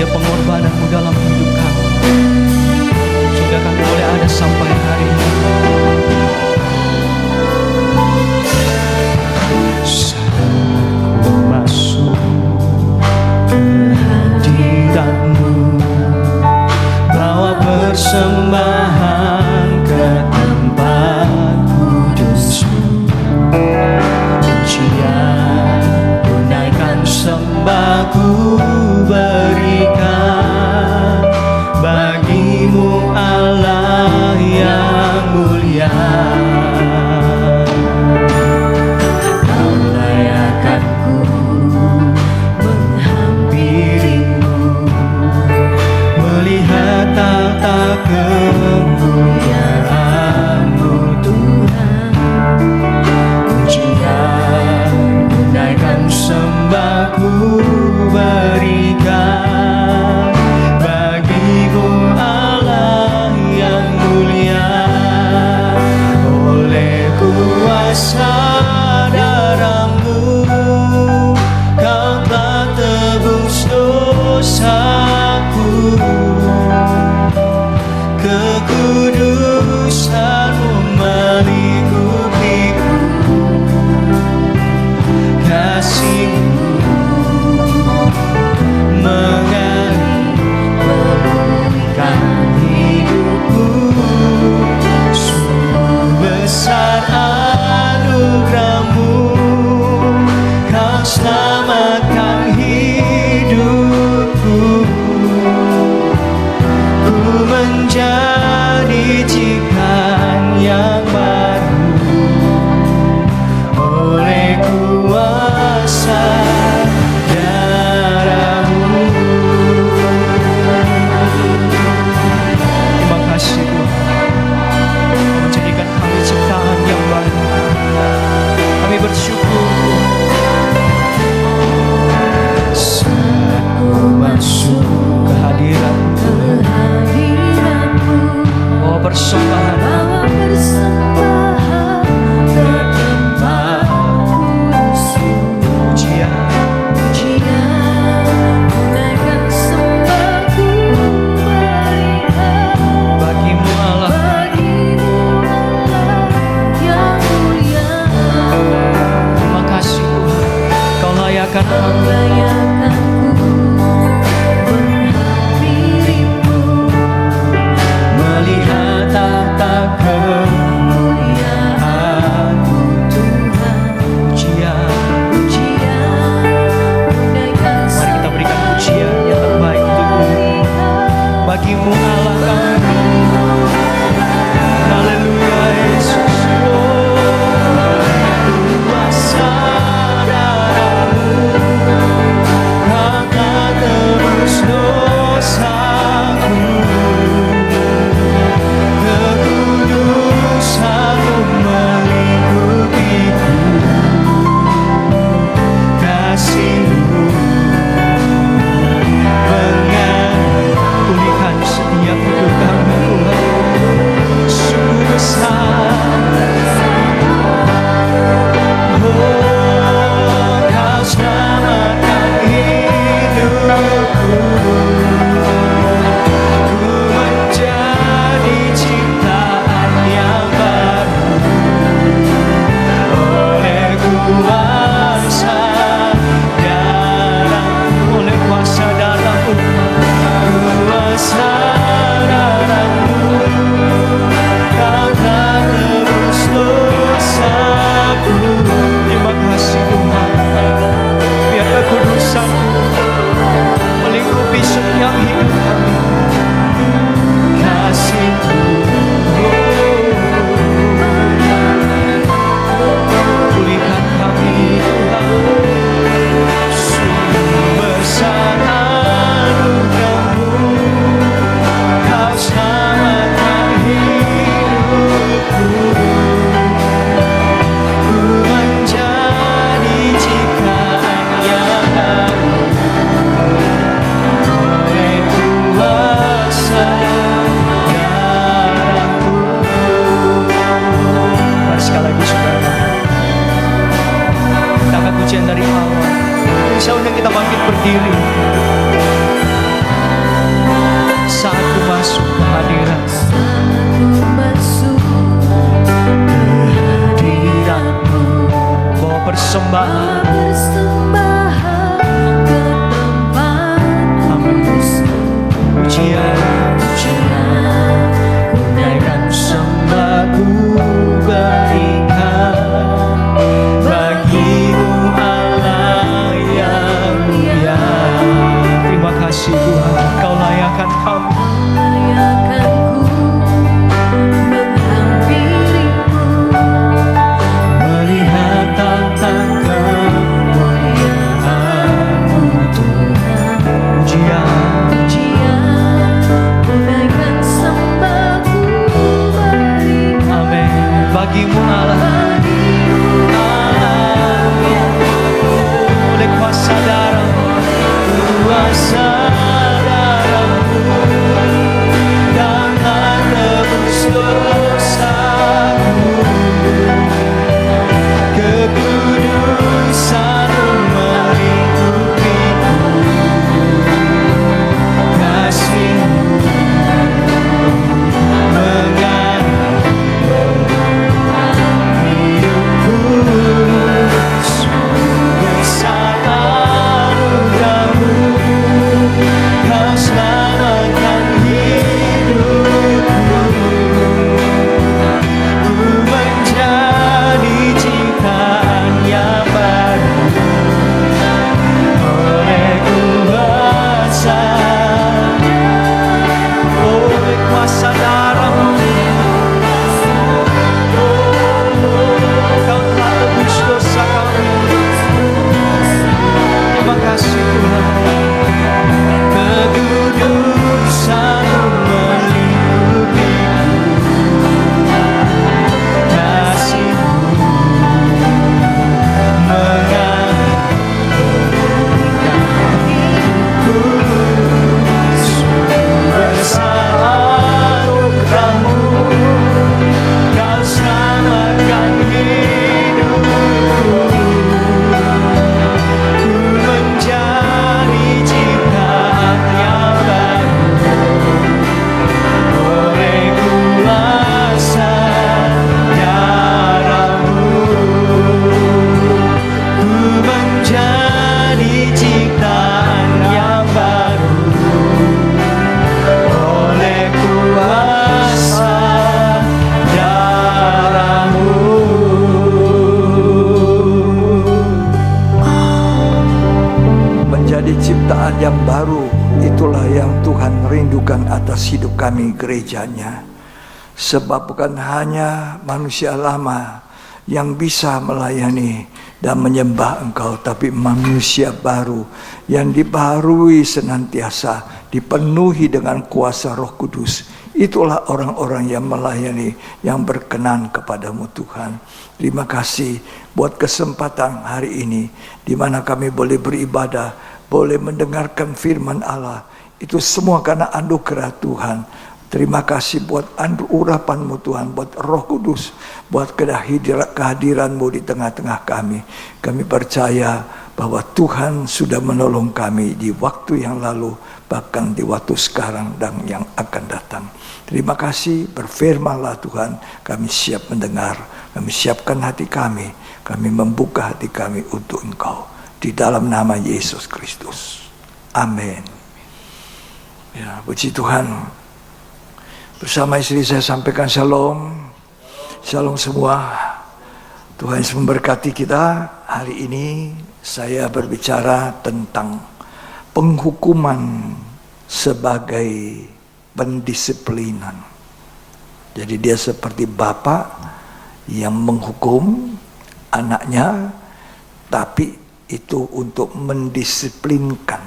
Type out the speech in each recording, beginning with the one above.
pengorbanan-Mu dalam hidup kami, sehingga kami boleh ada sampai hari ini. Saat ku masuk ke hadirat-Mu, bawa persembahan ke tempat kudus-Mu, pujian ku naikkan, sembah ku berikan bagi-Mu Allah yang mulia. Kau layakkan ku menghampiri-Mu, melihat tata kemuliaan-Mu Tuhan. Pujian ku naikkan, sembah ku berikan bagi-Mu Allah yang mulia. Oleh kuasa darah-Mu, Kau telah tebus dosaku. Kekudusan-Mu melingkupiku, kasih-Mu mengalir memulihkan hidupku. Sungguh besar anugerah-Mu, Kau selamatkan hidupku. Ku menjadi ciptaan yang baru oleh kuasa darah-Mu. Terima kasih Tuhan, Kau menjadikan kami ciptaan yang baru. Kami bersyukur. Saat ku masuk ke hadirat-Mu, bawa persembahan ke tempat kudus-Mu, pujian bagi-Mu Allah. Terima kasih Tuhan, Kau layakkan melihat tata kemuliaan-Mu Tuhan. Pujian, mari kita berikan pujian yang terbaik untuk-Mu. Bagi-Mu Allah kami. Haleluya Yesus. Kuasa darah-Mu, Kau telah tebus dosaku. Kekudusan-Mu melingkupiku, kasih-Mu mengalir pulihkan setiap hidup kami Tuhan. Sungguh besar, oh Kau selamatkan hidupku. Ku menjadi ciptaan yang baru oleh kuasa darah-Mu, oleh kuasa darah-Mu, kuasa darah-Mu. Kau telah tebus dosaku. Terima kasih Tuhan, biar kekudusan-Mu melingkupi setiap hidup kami. Kasih-Mu pulihkan kami Tuhan. Sungguh besar anugerah-Mu, Kau selamatkan hidupku. Ku menjadi ciptaan yang baru oleh kuasa darah-Mu. Mari sekali lagi saudara, kita angkat pujian dari awal. Bisa undang kita bangkit berdiri. masuk kehadiran, kehadiran-Mu. Bawa persembahan, pujian, naikkan sembahku berikan bagi-Mu Allah yang mulia. Terima kasih Tuhan, Kau layakkan kami. Melihat tentang kemuliaan-Mu Tuhan. Pujian, amin. Bagi-Mu Allah, oleh kuasa darah-Mu, kuasa darah-Mu yang menebus dosaku, kekudusan-Mu melingkupiku, kasih-Mu yang baru. Itulah yang Tuhan rindukan atas hidup kami gerejanya. Sebab bukan hanya manusia lama yang bisa melayani dan menyembah Engkau, tapi manusia baru yang dibaharui senantiasa, dipenuhi dengan kuasa Roh Kudus. Itulah orang-orang yang melayani, yang berkenan kepadamu Tuhan. Terima kasih buat kesempatan hari ini, di mana kami boleh beribadah, boleh mendengarkan firman Allah. Itu semua karena anugerah Tuhan. Terima kasih buat urapan-Mu Tuhan, buat Roh Kudus, buat kehadiran-Mu di tengah-tengah kami. Kami percaya bahwa Tuhan sudah menolong kami di waktu yang lalu, bahkan di waktu sekarang dan yang akan datang. Terima kasih, berfirman-Lah Tuhan, kami siap mendengar, kami siapkan hati kami membuka hati kami untuk Engkau. Di dalam nama Yesus Kristus. Amin. Ya, puji Tuhan. Bersama istri saya sampaikan shalom. Shalom semua. Tuhan Yesus memberkati kita. Hari ini saya berbicara tentang penghukuman sebagai pendisiplinan. Jadi dia seperti bapak yang menghukum anaknya, tapi itu untuk mendisiplinkan.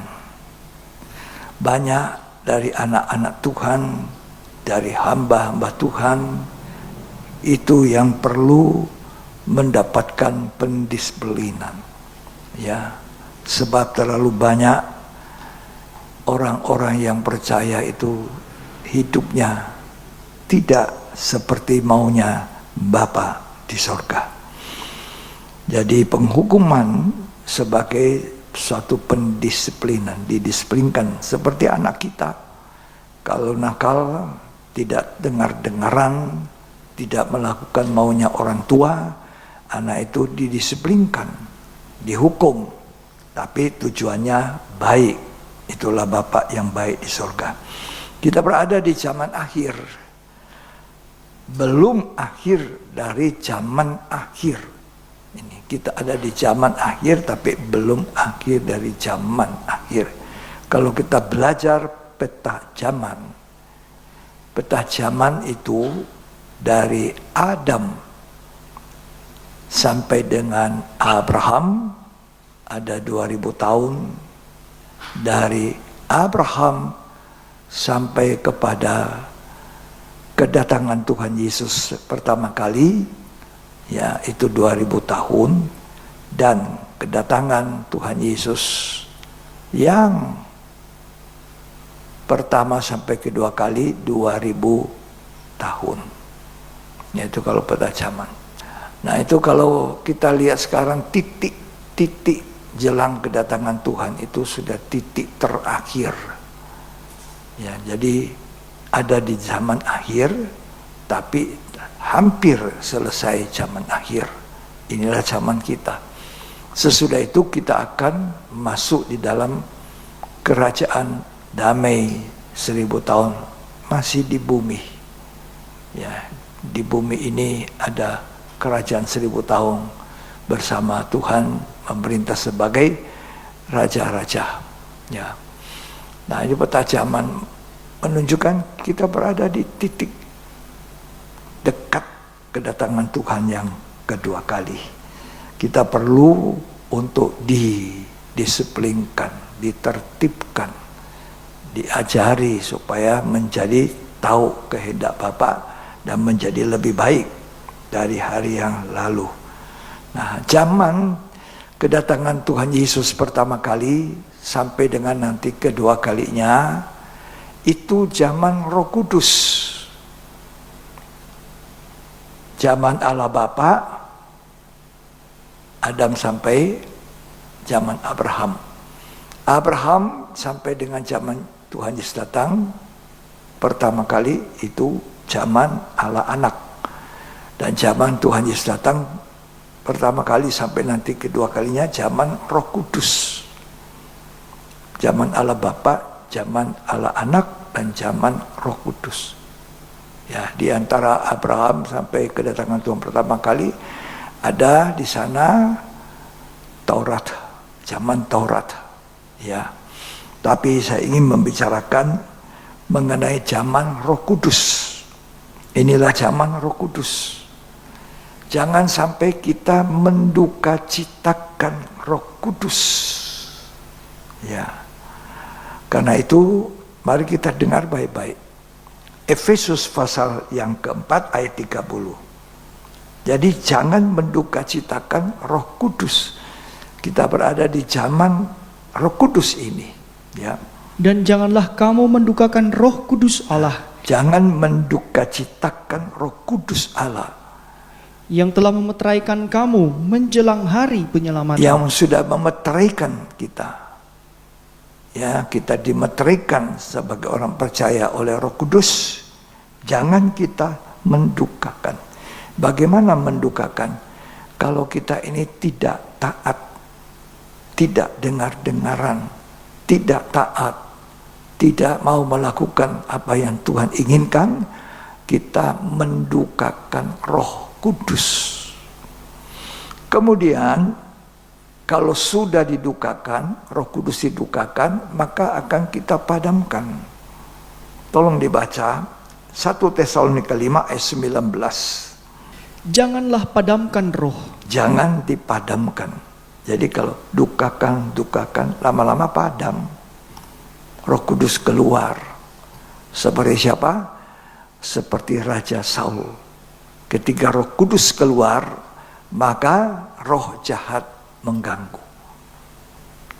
Banyak dari anak-anak Tuhan, dari hamba-hamba Tuhan, itu yang perlu mendapatkan pendisiplinan. Ya, sebab terlalu banyak orang-orang yang percaya itu hidupnya tidak seperti maunya Bapa di sorga. Jadi penghukuman sebagai suatu pendisiplinan, didisiplinkan seperti anak kita. Kalau nakal, tidak dengar-dengaran, tidak melakukan maunya orang tua, anak itu didisiplinkan, dihukum, tapi tujuannya baik. Itulah Bapa yang baik di surga. Kita berada di zaman akhir, belum akhir dari zaman akhir. Ini kita ada di zaman akhir, tapi belum akhir dari zaman akhir. Kalau kita belajar peta zaman itu dari Adam sampai dengan Abraham ada 2000 tahun. Dari Abraham sampai kepada kedatangan Tuhan Yesus pertama kali, ya itu 2000 tahun, dan kedatangan Tuhan Yesus yang pertama sampai kedua kali 2000 tahun. Yaitu kalau pada zaman. Nah itu kalau kita lihat sekarang titik jelang kedatangan Tuhan itu sudah titik terakhir. Ya, jadi ada di zaman akhir, tapi hampir selesai zaman akhir. Inilah zaman kita. Sesudah itu kita akan masuk di dalam kerajaan damai 1000 tahun masih di bumi. Ya, di bumi ini ada kerajaan 1000 tahun bersama Tuhan memerintah sebagai raja-raja. Ya. Nah, ini peta zaman menunjukkan kita berada di titik dekat kedatangan Tuhan yang kedua kali. Kita perlu untuk didisiplinkan, ditertibkan, diajari supaya menjadi tahu kehendak Bapa dan menjadi lebih baik dari hari yang lalu. Nah, zaman kedatangan Tuhan Yesus pertama kali sampai dengan nanti kedua kalinya itu zaman Roh Kudus. Zaman Allah Bapa, Adam sampai zaman Abraham. Abraham sampai dengan zaman Tuhan Yesus datang pertama kali itu zaman Allah Anak. Dan zaman Tuhan Yesus datang pertama kali sampai nanti kedua kalinya zaman Roh Kudus. Zaman Allah Bapa, zaman Allah Anak, dan zaman Roh Kudus. Ya, di antara Abraham sampai kedatangan Tuhan pertama kali ada di sana Taurat, zaman Taurat. Ya. Tapi saya ingin membicarakan mengenai zaman Roh Kudus. Inilah zaman Roh Kudus. Jangan sampai kita mendukacitakan Roh Kudus. Ya. Karena itu mari kita dengar baik-baik. Efesus pasal yang keempat ayat 30. Jadi jangan mendukacitakan Roh Kudus. Kita berada di zaman Roh Kudus ini, ya. Dan janganlah kamu mendukakan Roh Kudus Allah. Jangan mendukacitakan Roh Kudus Allah yang telah memeteraikan kamu menjelang hari penyelamatan. Yang sudah memeteraikan kita. Ya, kita dimeteraikan sebagai orang percaya oleh Roh Kudus. Jangan kita mendukakan. Bagaimana mendukakan? Kalau kita ini tidak taat, tidak dengar-dengaran, tidak taat, tidak mau melakukan apa yang Tuhan inginkan, kita mendukakan Roh Kudus. Kemudian kalau sudah didukakan, Roh Kudus didukakan, maka akan kita padamkan. Tolong dibaca 1 Tesalonika 5 ayat 19. Janganlah padamkan roh. Jangan dipadamkan. Jadi kalau dukakan, lama-lama padam. Roh Kudus keluar. Seperti siapa? Seperti Raja Saul. Ketika Roh Kudus keluar, maka roh jahat mengganggu.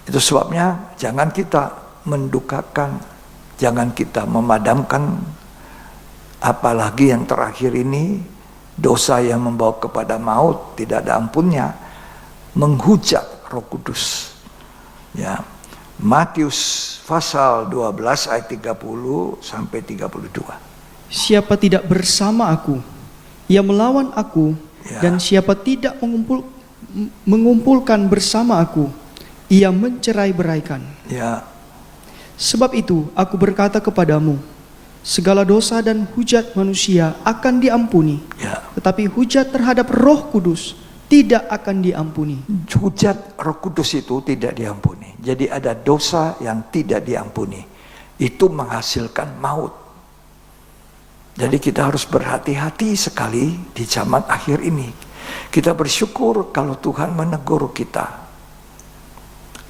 Itu sebabnya jangan kita mendukakan, jangan kita memadamkan, apalagi yang terakhir ini dosa yang membawa kepada maut tidak ada ampunnya, menghujat Roh Kudus. Ya, Matius pasal 12 ayat 30 sampai 32. Siapa tidak bersama aku, ia melawan aku, Ya. dan siapa tidak mengumpulkan bersama aku, ia mencerai-beraikan. Ya, Sebab itu aku berkata kepadamu, segala dosa dan hujat manusia akan diampuni, ya. tetapi hujat terhadap Roh Kudus tidak akan diampuni. Hujat Roh Kudus itu tidak diampuni. Jadi ada dosa yang tidak diampuni. Itu menghasilkan maut. Jadi kita harus berhati-hati sekali di zaman akhir ini. Kita bersyukur kalau Tuhan menegur kita.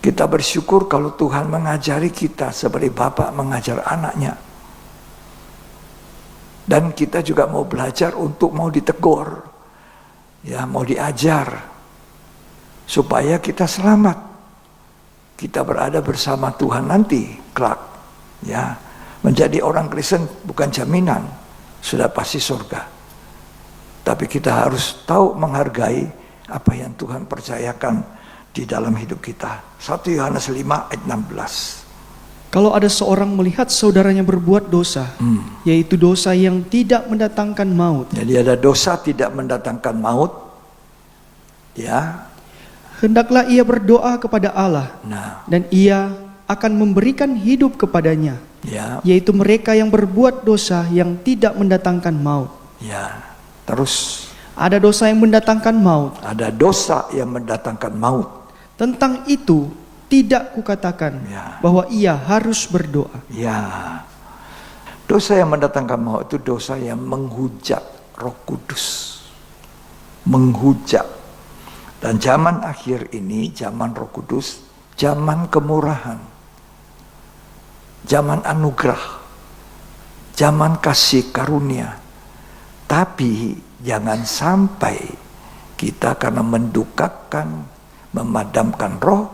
Kita bersyukur kalau Tuhan mengajari kita seperti Bapak mengajar anaknya. Dan kita juga mau belajar untuk mau ditegur. Ya, mau diajar. Supaya kita selamat. Kita berada bersama Tuhan nanti, kelak. Ya, menjadi orang Kristen bukan jaminan sudah pasti surga. Tapi kita harus tahu menghargai apa yang Tuhan percayakan di dalam hidup kita. 1 Yohanes 5 ayat 16. Kalau ada seorang melihat saudaranya berbuat dosa, yaitu dosa yang tidak mendatangkan maut, Jadi ada dosa tidak mendatangkan maut. Ya. hendaklah ia berdoa kepada Allah, Nah, dan ia akan memberikan hidup kepadanya, ya, yaitu mereka yang berbuat dosa yang tidak mendatangkan maut. ya. Terus Ada dosa yang mendatangkan maut. ada dosa yang mendatangkan maut. Tentang itu tidak kukatakan Ya. bahwa ia harus berdoa. Ya. Dosa yang mendatangkan maut itu dosa yang menghujat Roh Kudus. Menghujat. Dan zaman akhir ini, zaman Roh Kudus, zaman kemurahan. Zaman anugerah. Zaman kasih karunia. Tapi jangan sampai kita karena mendukakan, memadamkan roh,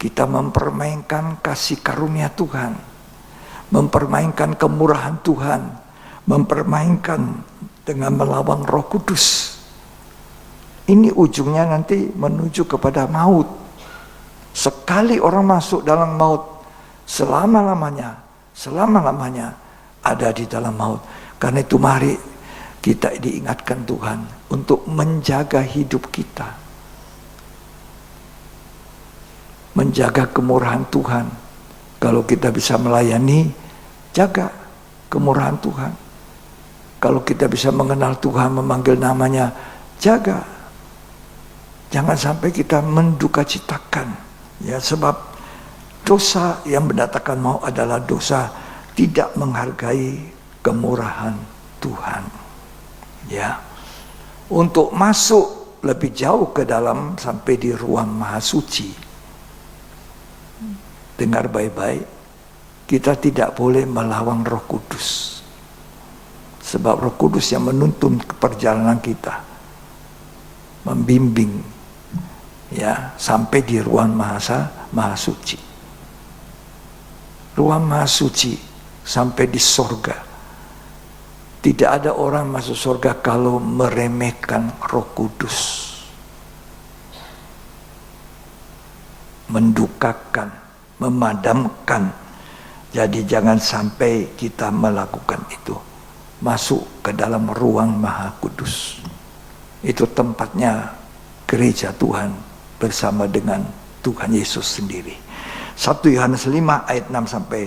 kita mempermainkan kasih karunia Tuhan, mempermainkan kemurahan Tuhan, mempermainkan dengan melawan Roh Kudus. Ini ujungnya nanti menuju kepada maut. Sekali orang masuk dalam maut, selama-lamanya ada di dalam maut. Karena itu mari kita diingatkan Tuhan untuk menjaga hidup kita. Menjaga kemurahan Tuhan. Kalau kita bisa melayani, jaga kemurahan Tuhan. Kalau kita bisa mengenal Tuhan, memanggil namanya, jaga. Jangan sampai kita mendukacitakan. Ya, sebab dosa yang mendatangkan maut adalah dosa tidak menghargai kemurahan Tuhan. Ya, untuk masuk lebih jauh ke dalam sampai di ruang maha suci. Dengar baik-baik, kita tidak boleh melawan Roh Kudus. Sebab Roh Kudus yang menuntun perjalanan kita, membimbing, ya, sampai di ruang maha suci. Ruang maha suci sampai di sorga. Tidak ada orang masuk surga kalau meremehkan Roh Kudus. Mendukakan, memadamkan. Jadi jangan sampai kita melakukan itu. Masuk ke dalam ruang Maha Kudus. Itu tempatnya gereja Tuhan bersama dengan Tuhan Yesus sendiri. 1 Yohanes 5 ayat 6 sampai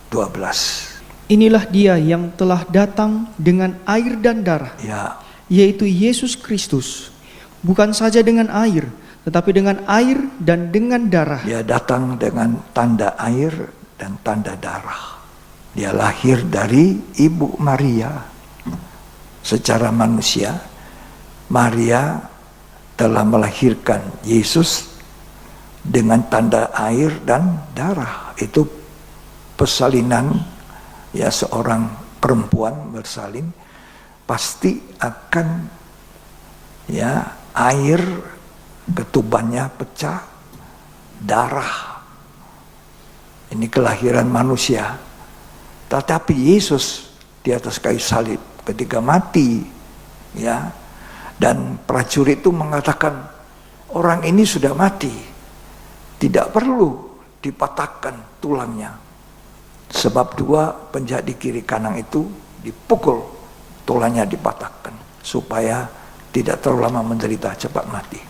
12. Inilah dia yang telah datang dengan air dan darah, Ya, yaitu Yesus Kristus. Bukan saja dengan air, tetapi dengan air dan dengan darah. dia datang dengan tanda air dan tanda darah. Dia lahir dari Ibu Maria. Secara manusia, Maria telah melahirkan Yesus dengan tanda air dan darah. Itu persalinan. Ya, seorang perempuan bersalin pasti akan, ya, air ketubannya pecah, darah. Ini kelahiran manusia. Tetapi Yesus di atas kayu salib ketika mati, ya, dan prajurit itu mengatakan orang ini sudah mati, tidak perlu dipatahkan tulangnya. Sebab dua penjahat di kiri kanan itu dipukul, tulangnya dipatahkan supaya tidak terlalu lama menderita, cepat mati.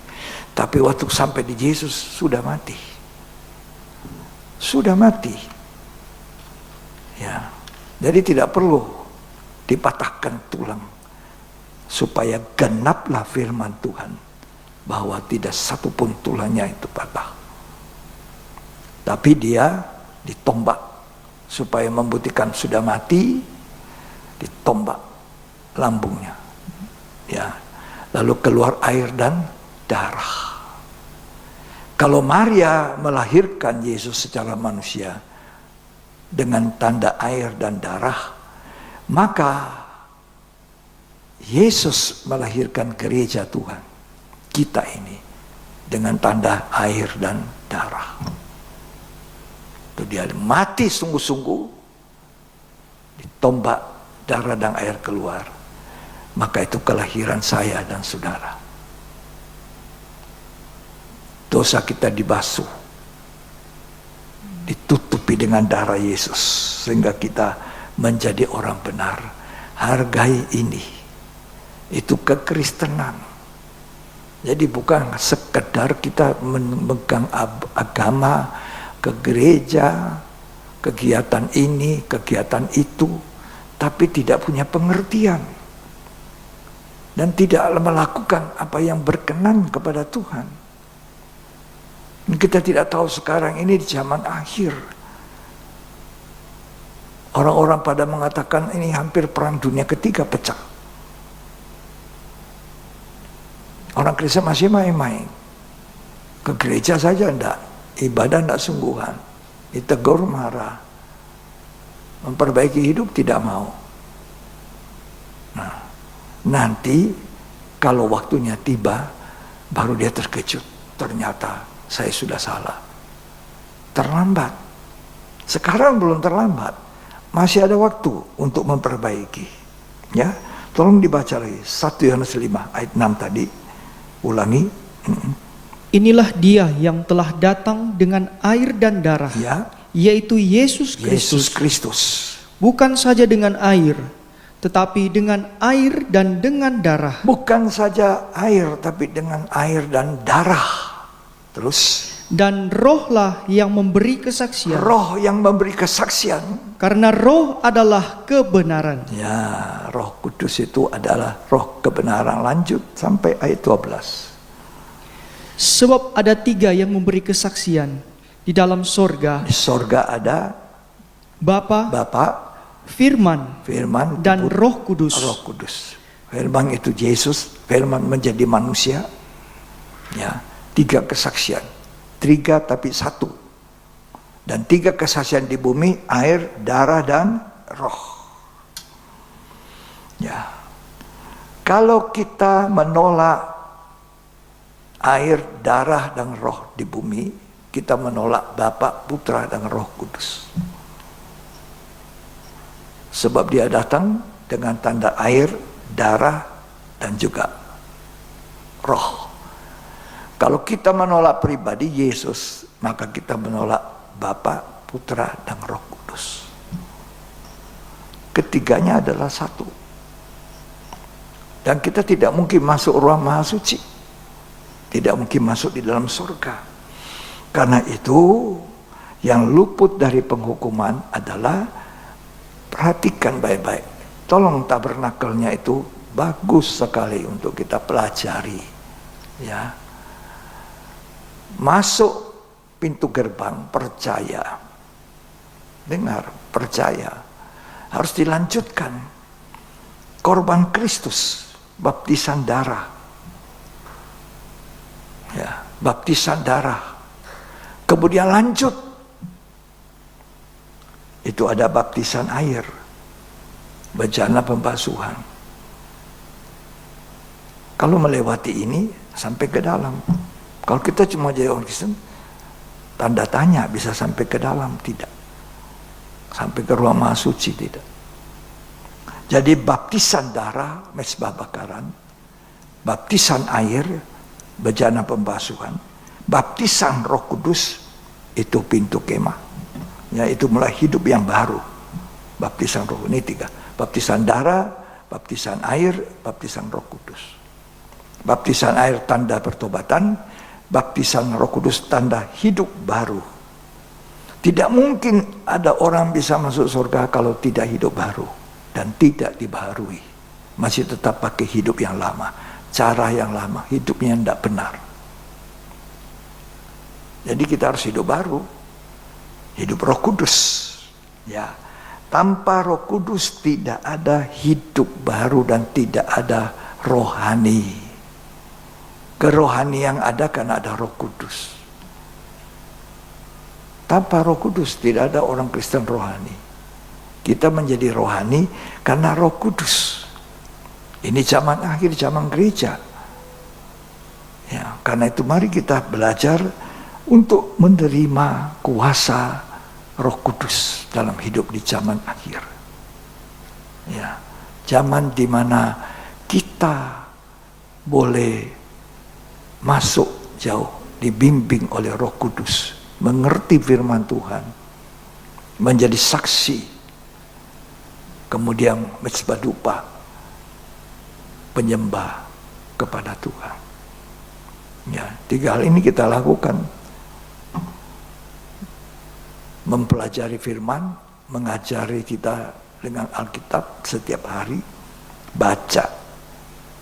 Tapi waktu sampai di Yesus sudah mati. Sudah mati. Ya. Jadi tidak perlu dipatahkan tulang supaya genaplah firman Tuhan bahwa tidak satu pun tulangnya itu patah. Tapi dia ditombak supaya membuktikan sudah mati, ditombak lambungnya. Ya. Lalu keluar air dan darah. Kalau Maria melahirkan Yesus secara manusia dengan tanda air dan darah, maka Yesus melahirkan gereja Tuhan, kita ini, dengan tanda air dan darah. Itu dia mati sungguh-sungguh, ditombak, darah dan air keluar. Maka itu kelahiran saya dan saudara. Dosa kita dibasuh, ditutupi dengan darah Yesus, sehingga kita menjadi orang benar. Hargai ini. Itu kekristenan. Jadi bukan sekedar kita memegang agama, ke gereja, kegiatan ini, kegiatan itu, tapi tidak punya pengertian. Dan tidak melakukan apa yang berkenan kepada Tuhan. Kita tidak tahu sekarang ini di zaman akhir. Orang-orang pada mengatakan ini hampir perang dunia ketiga pecah. Orang Kristen masih main-main. Ke gereja saja enggak. Ibadah enggak sungguhan. Ditegur marah. Memperbaiki hidup tidak mau. Nah, nanti kalau waktunya tiba, baru dia terkejut. Ternyata saya sudah salah. Terlambat. Sekarang belum terlambat. Masih ada waktu untuk memperbaiki. Ya, tolong dibaca lagi 1 Yohanes 5 ayat 6 tadi. Ulangi. Inilah dia yang telah datang dengan air dan darah, Ya, yaitu Yesus Kristus. Yesus Kristus. Bukan saja dengan air, tetapi dengan air dan dengan darah. Bukan saja air, tapi dengan air dan darah. Terus, Dan rohlah yang memberi kesaksian. roh yang memberi kesaksian. Karena roh adalah kebenaran. Ya, Roh Kudus itu adalah roh kebenaran. Lanjut sampai ayat 12. Sebab ada 3 yang memberi kesaksian di dalam sorga, Di sorga ada Bapa, Bapa, Firman, Firman, dan Roh Kudus. Roh Kudus. Firman itu Yesus, Firman menjadi manusia. Ya, 3 kesaksian. 3 tapi 1. Dan 3 kesaksian di bumi, air, darah, dan roh. Ya. Kalau kita menolak air, darah, dan roh di bumi, kita menolak Bapa, Putra, dan Roh Kudus. Sebab dia datang dengan tanda air, darah, dan juga roh. Kalau kita menolak pribadi Yesus, maka kita menolak Bapa, Putra, dan Roh Kudus. Ketiganya adalah satu. Dan kita tidak mungkin masuk ruang maha suci. Tidak mungkin masuk di dalam surga. Karena itu, yang luput dari penghukuman adalah, perhatikan baik-baik. Tolong tabernakelnya itu bagus sekali untuk kita pelajari. Ya. Masuk pintu gerbang, percaya. Dengar, percaya. Harus dilanjutkan. Korban Kristus, baptisan darah. Ya, baptisan darah. Kemudian lanjut. Itu ada baptisan air. Bejana pembasuhan. Kalau melewati ini, sampai ke dalam. Kalau kita cuma jadi orang Kristen, tanda tanya bisa sampai ke dalam, tidak. Sampai ke ruang maha suci, tidak. Jadi baptisan darah, mezbah bakaran, baptisan air, bejana pembasuhan, baptisan Roh Kudus, Itu pintu kemah. Ya, itu mulai hidup yang baru. Baptisan roh, ini 3. Baptisan darah, baptisan air, baptisan Roh Kudus. Baptisan air tanda pertobatan, baptisan Roh Kudus tanda hidup baru. Tidak mungkin ada orang bisa masuk surga kalau tidak hidup baru dan tidak dibaharui. Masih tetap pakai hidup yang lama, cara yang lama, hidupnya tidak benar. Jadi kita harus hidup baru, hidup Roh Kudus. Ya, tanpa Roh Kudus tidak ada hidup baru dan tidak ada rohani. Kerohani yang ada karena ada Roh Kudus. Tanpa Roh Kudus tidak ada orang Kristen rohani. Kita menjadi rohani karena Roh Kudus. Ini zaman akhir, zaman gereja. Ya, karena itu mari kita belajar untuk menerima kuasa Roh Kudus dalam hidup di zaman akhir. Ya, zaman di mana kita boleh masuk jauh, dibimbing oleh Roh Kudus, mengerti firman Tuhan, menjadi saksi, kemudian mezbah dupa, penyembah kepada Tuhan. Ya, 3 hal ini kita lakukan. Mempelajari firman, mengajari kita dengan Alkitab setiap hari, baca,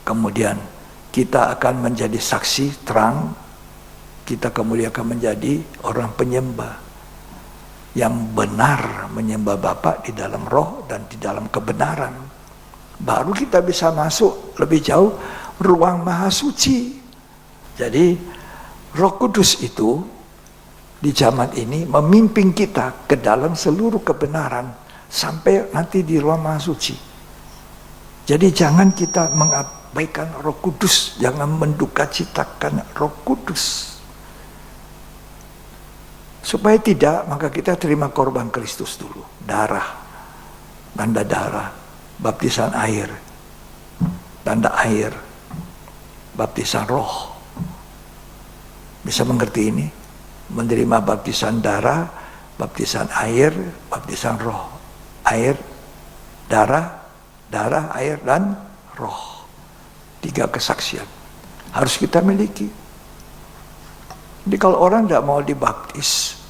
kemudian kita akan menjadi saksi terang, kita kemudian akan menjadi orang penyembah yang benar, menyembah Bapa di dalam roh dan di dalam kebenaran. Baru kita bisa masuk lebih jauh ruang maha suci. Jadi Roh Kudus itu di zaman ini memimpin kita ke dalam seluruh kebenaran sampai nanti di ruang maha suci. Jadi jangan kita mengabaikan Roh Kudus, jangan mendukacitakan Roh Kudus. Supaya tidak, maka kita terima korban Kristus dulu, darah, tanda darah, baptisan air, tanda air, baptisan roh. Bisa mengerti ini? Menerima baptisan darah, baptisan air, baptisan roh. Air, darah, darah, air, dan roh. 3 kesaksian harus kita miliki. Jadi kalau orang tidak mau dibaptis,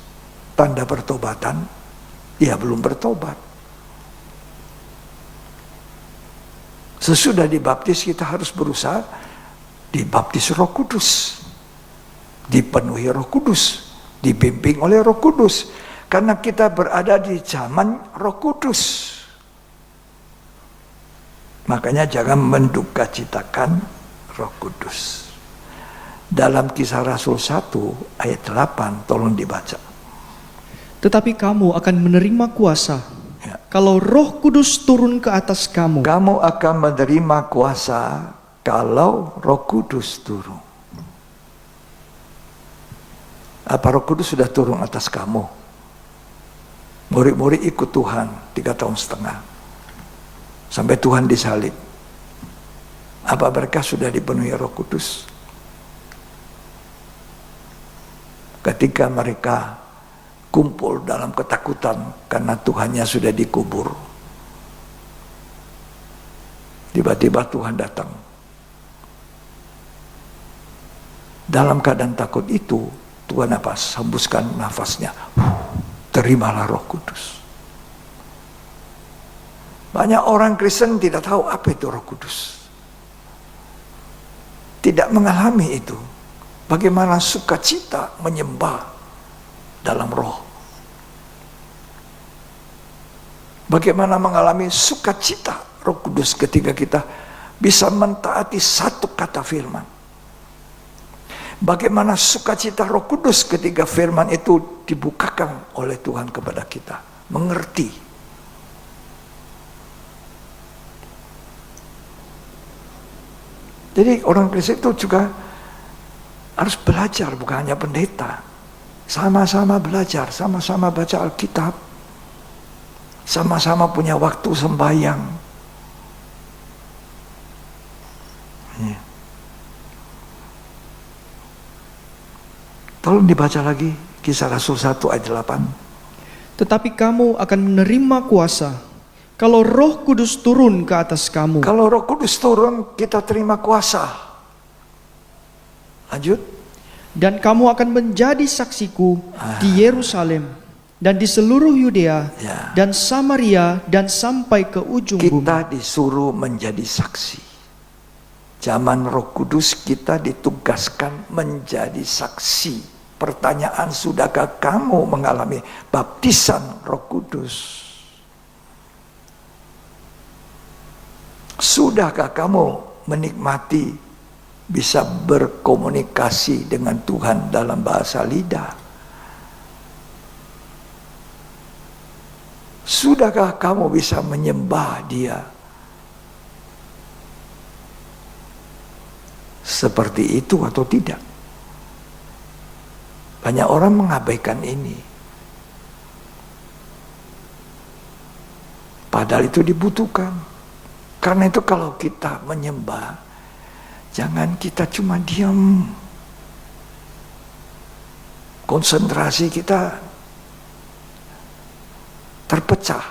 tanda pertobatan, dia belum bertobat. Sesudah dibaptis kita harus berusaha dibaptis Roh Kudus, dipenuhi Roh Kudus, dibimbing oleh Roh Kudus, karena kita berada di zaman Roh Kudus. Makanya jangan mendukacitakan Roh Kudus. Dalam Kisah Rasul 1 ayat 8, tolong dibaca. Tetapi kamu akan menerima kuasa kalau Roh Kudus turun ke atas kamu. Kamu akan menerima kuasa kalau Roh Kudus turun. Apa Roh Kudus sudah turun atas kamu? Murid-murid ikut Tuhan 3,5 tahun sampai Tuhan disalib. Apa mereka sudah dipenuhi Roh Kudus? Ketika mereka kumpul dalam ketakutan karena Tuhannya sudah dikubur, tiba-tiba Tuhan datang. Dalam keadaan takut itu, Tuhan hembuskan nafasnya, terimalah Roh Kudus. Banyak orang Kristen tidak tahu apa itu Roh Kudus, tidak mengalami itu. Bagaimana sukacita menyembah dalam roh, bagaimana mengalami sukacita Roh Kudus ketika kita bisa mentaati satu kata firman. Bagaimana sukacita Roh Kudus ketika firman itu dibukakan oleh Tuhan kepada kita, mengerti. Jadi orang Kristen itu juga harus belajar, bukan hanya pendeta. Sama-sama belajar, sama-sama baca Alkitab, sama-sama punya waktu sembahyang. Tolong dibaca lagi Kisah Rasul 1 ayat 8. Tetapi kamu akan menerima kuasa kalau Roh Kudus turun ke atas kamu. Kalau Roh Kudus turun, kita terima kuasa. Lanjut. Dan kamu akan menjadi saksiku di Yerusalem dan di seluruh Yudea Ya. dan Samaria dan sampai ke ujung bumi. Kita disuruh menjadi saksi. Zaman Roh Kudus kita ditugaskan menjadi saksi. Pertanyaan, sudahkah kamu mengalami baptisan Roh Kudus? Sudahkah kamu menikmati bisa berkomunikasi dengan Tuhan dalam bahasa lidah? Sudahkah kamu bisa menyembah Dia seperti itu atau tidak? Banyak orang mengabaikan ini. Padahal itu dibutuhkan. Karena itu kalau kita menyembah, jangan kita cuma diam. Konsentrasi kita terpecah.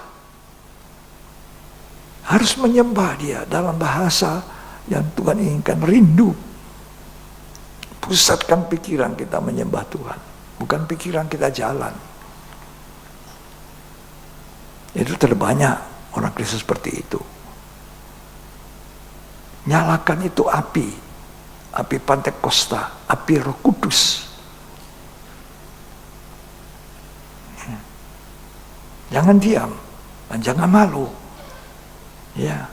Harus menyembah Dia dalam bahasa yang Tuhan inginkan, rindu. Pusatkan pikiran kita menyembah Tuhan, bukan pikiran kita jalan. Itu terbanyak orang Kristen seperti itu. Nyalakan itu api Pantekosta, api Roh Kudus. Jangan diam dan jangan malu. Ya.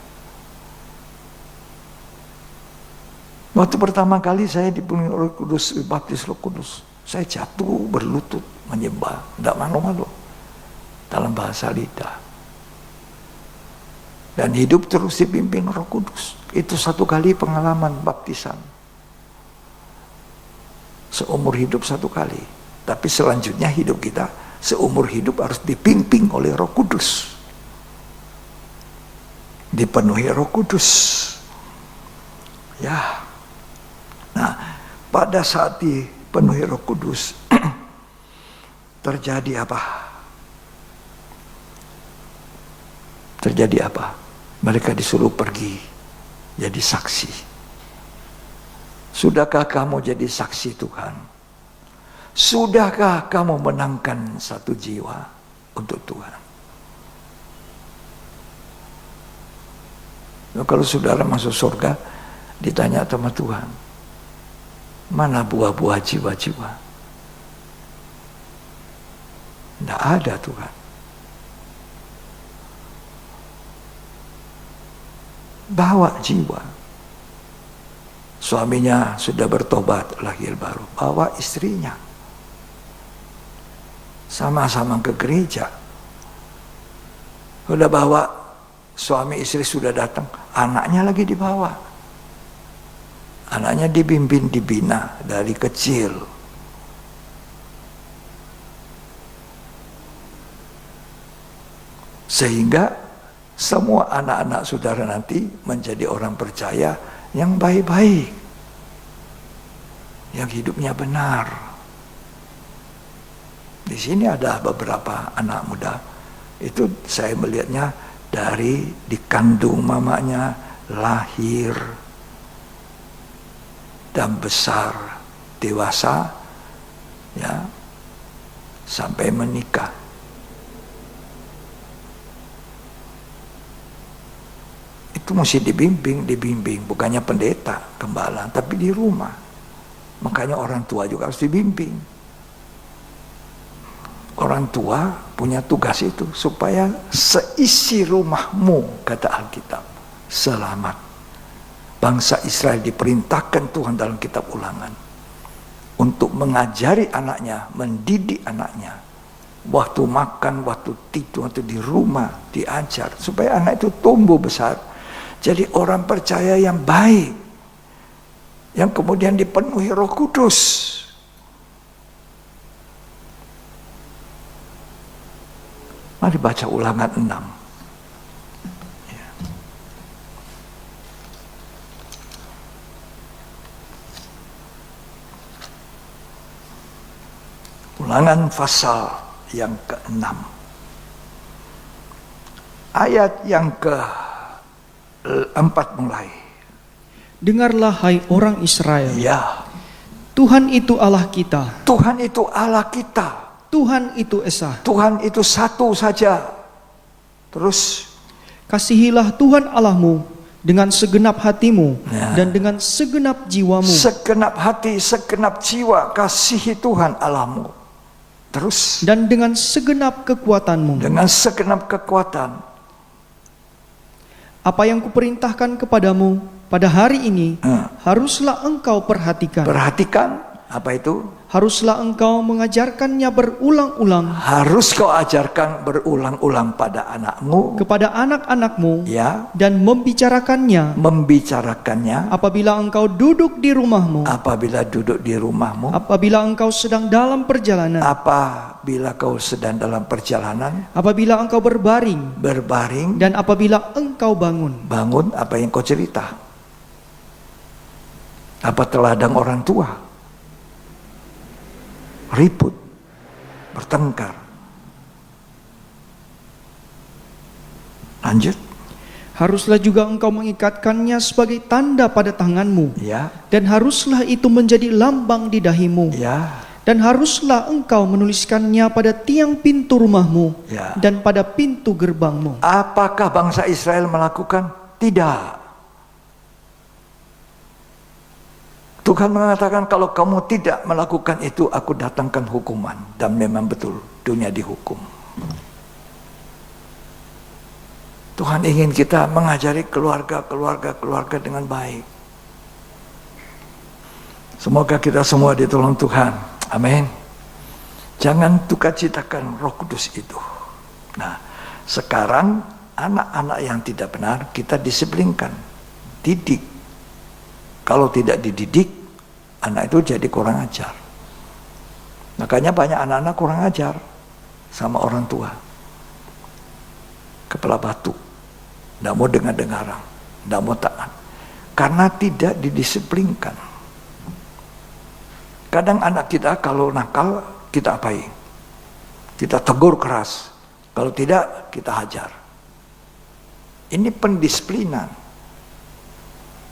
Waktu pertama kali saya dipenuhi Roh Kudus, dibaptis Roh Kudus, saya jatuh berlutut menyembah, tidak malu-malu dalam bahasa lidah. Dan hidup terus dipimpin Roh Kudus. Itu satu kali pengalaman baptisan. Seumur hidup satu kali. Tapi selanjutnya hidup kita seumur hidup harus dipimpin oleh Roh Kudus. Dipenuhi Roh Kudus. Ya. Nah, pada saat dipenuhi Roh Kudus terjadi apa? Terjadi apa? Mereka disuruh pergi jadi saksi. Sudahkah kamu jadi saksi Tuhan? Sudahkah kamu menangkan satu jiwa untuk Tuhan? Nah, kalau saudara masuk surga, ditanya sama Tuhan, mana buah-buah jiwa-jiwa? Tidak ada Tuhan. Bawa jiwa. Suaminya sudah bertobat, lahir baru. Bawa istrinya. Sama-sama ke gereja. Sudah bawa, suami istri sudah datang, anaknya lagi dibawa. Anaknya dibimbing, dibina dari kecil. Sehingga semua anak-anak saudara nanti menjadi orang percaya yang baik-baik, yang hidupnya benar. Di sini ada beberapa anak muda, itu saya melihatnya dari dikandung mamanya, lahir dan besar, dewasa, ya, sampai menikah. Itu mesti dibimbing, bukannya pendeta, gembala, tapi di rumah. Makanya orang tua juga harus dibimbing. Orang tua punya tugas itu, supaya seisi rumahmu, kata Alkitab, selamat. Bangsa Israel diperintahkan Tuhan dalam kitab Ulangan untuk mengajari anaknya, mendidik anaknya. Waktu makan, waktu tidur, waktu di rumah, diajar. Supaya anak itu tumbuh besar jadi orang percaya yang baik, yang kemudian dipenuhi Roh Kudus. Mari baca Ulangan 6. Ya. Ulangan Ulangan pasal yang ke-6. Ayat yang ke-4 mulai. Dengarlah hai orang Israel, Ya, Tuhan itu Allah kita, Tuhan itu Allah kita. Tuhan itu Esa. Tuhan itu satu saja. Terus, Kasihilah Tuhan Allahmu dengan segenap hatimu Ya. dan dengan segenap jiwamu segenap hati, segenap jiwa, kasihi Tuhan Allahmu. Terus, dan dengan segenap kekuatanmu. dengan segenap kekuatan. Apa yang kuperintahkan kepadamu pada hari ini Hmm. haruslah engkau perhatikan. Perhatikan, apa itu? Haruslah engkau mengajarkannya berulang-ulang Harus kau ajarkan berulang-ulang pada anakmu. kepada anak-anakmu Ya, dan membicarakannya membicarakannya apabila engkau duduk di rumahmu, apabila duduk di rumahmu, apabila engkau sedang dalam perjalanan, apabila kau sedang dalam perjalanan, apabila engkau berbaring, berbaring, dan apabila engkau bangun. bangun. Apa yang kau cerita? Apa teladan orang tua? Ribut, bertengkar. Lanjut. Haruslah juga engkau mengikatkannya sebagai tanda pada tanganmu, Ya, dan haruslah itu menjadi lambang di dahimu. ya, Dan haruslah engkau menuliskannya pada tiang pintu rumahmu ya. dan pada pintu gerbangmu. Apakah bangsa Israel melakukan? Tidak. Tuhan mengatakan kalau kamu tidak melakukan itu, aku datangkan hukuman. Dan memang betul, dunia dihukum. Tuhan ingin kita mengajari keluarga dengan baik. Semoga kita semua ditolong Tuhan. Amin. Jangan tukar-citakan Roh Kudus itu. Nah, sekarang anak-anak yang tidak benar kita disiplinkan, didik. Kalau tidak dididik, anak itu jadi kurang ajar. Makanya banyak anak-anak kurang ajar sama orang tua. Kepala batu, tidak mau dengar-dengaran, tidak mau taat. Karena tidak didisiplinkan. Kadang anak kita kalau nakal, kita apain? Kita tegur keras. Kalau tidak, kita hajar. Ini pendisiplinan.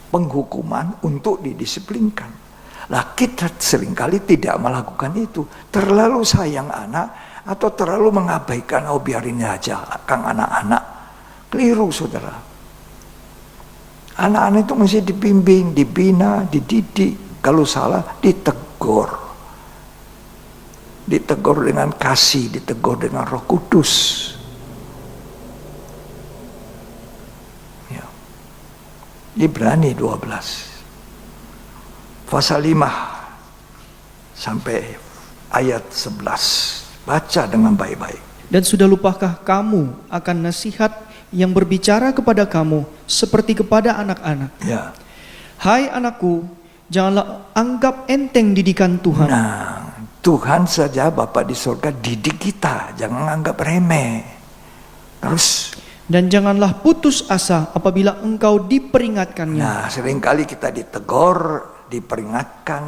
Penghukuman untuk didisiplinkan. Lah kita seringkali tidak melakukan itu. Terlalu sayang anak atau terlalu mengabaikan, oh biarin aja kang anak-anak. Keliru saudara. Anak-anak itu mesti dibimbing, dibina, dididik. Kalau salah ditegur. Ditegur dengan kasih, ditegur dengan Roh Kudus. Ibrani 12 pasal 5 sampai ayat 11. Baca dengan baik-baik. Dan sudah lupakah kamu akan nasihat yang berbicara kepada kamu seperti kepada anak-anak? Ya. Hai anakku, janganlah anggap enteng didikan Tuhan. Nah, Tuhan saja Bapa di surga didik kita, jangan anggap remeh. Terus, Dan janganlah putus asa apabila engkau diperingatkannya. nah seringkali kita ditegur, diperingatkan,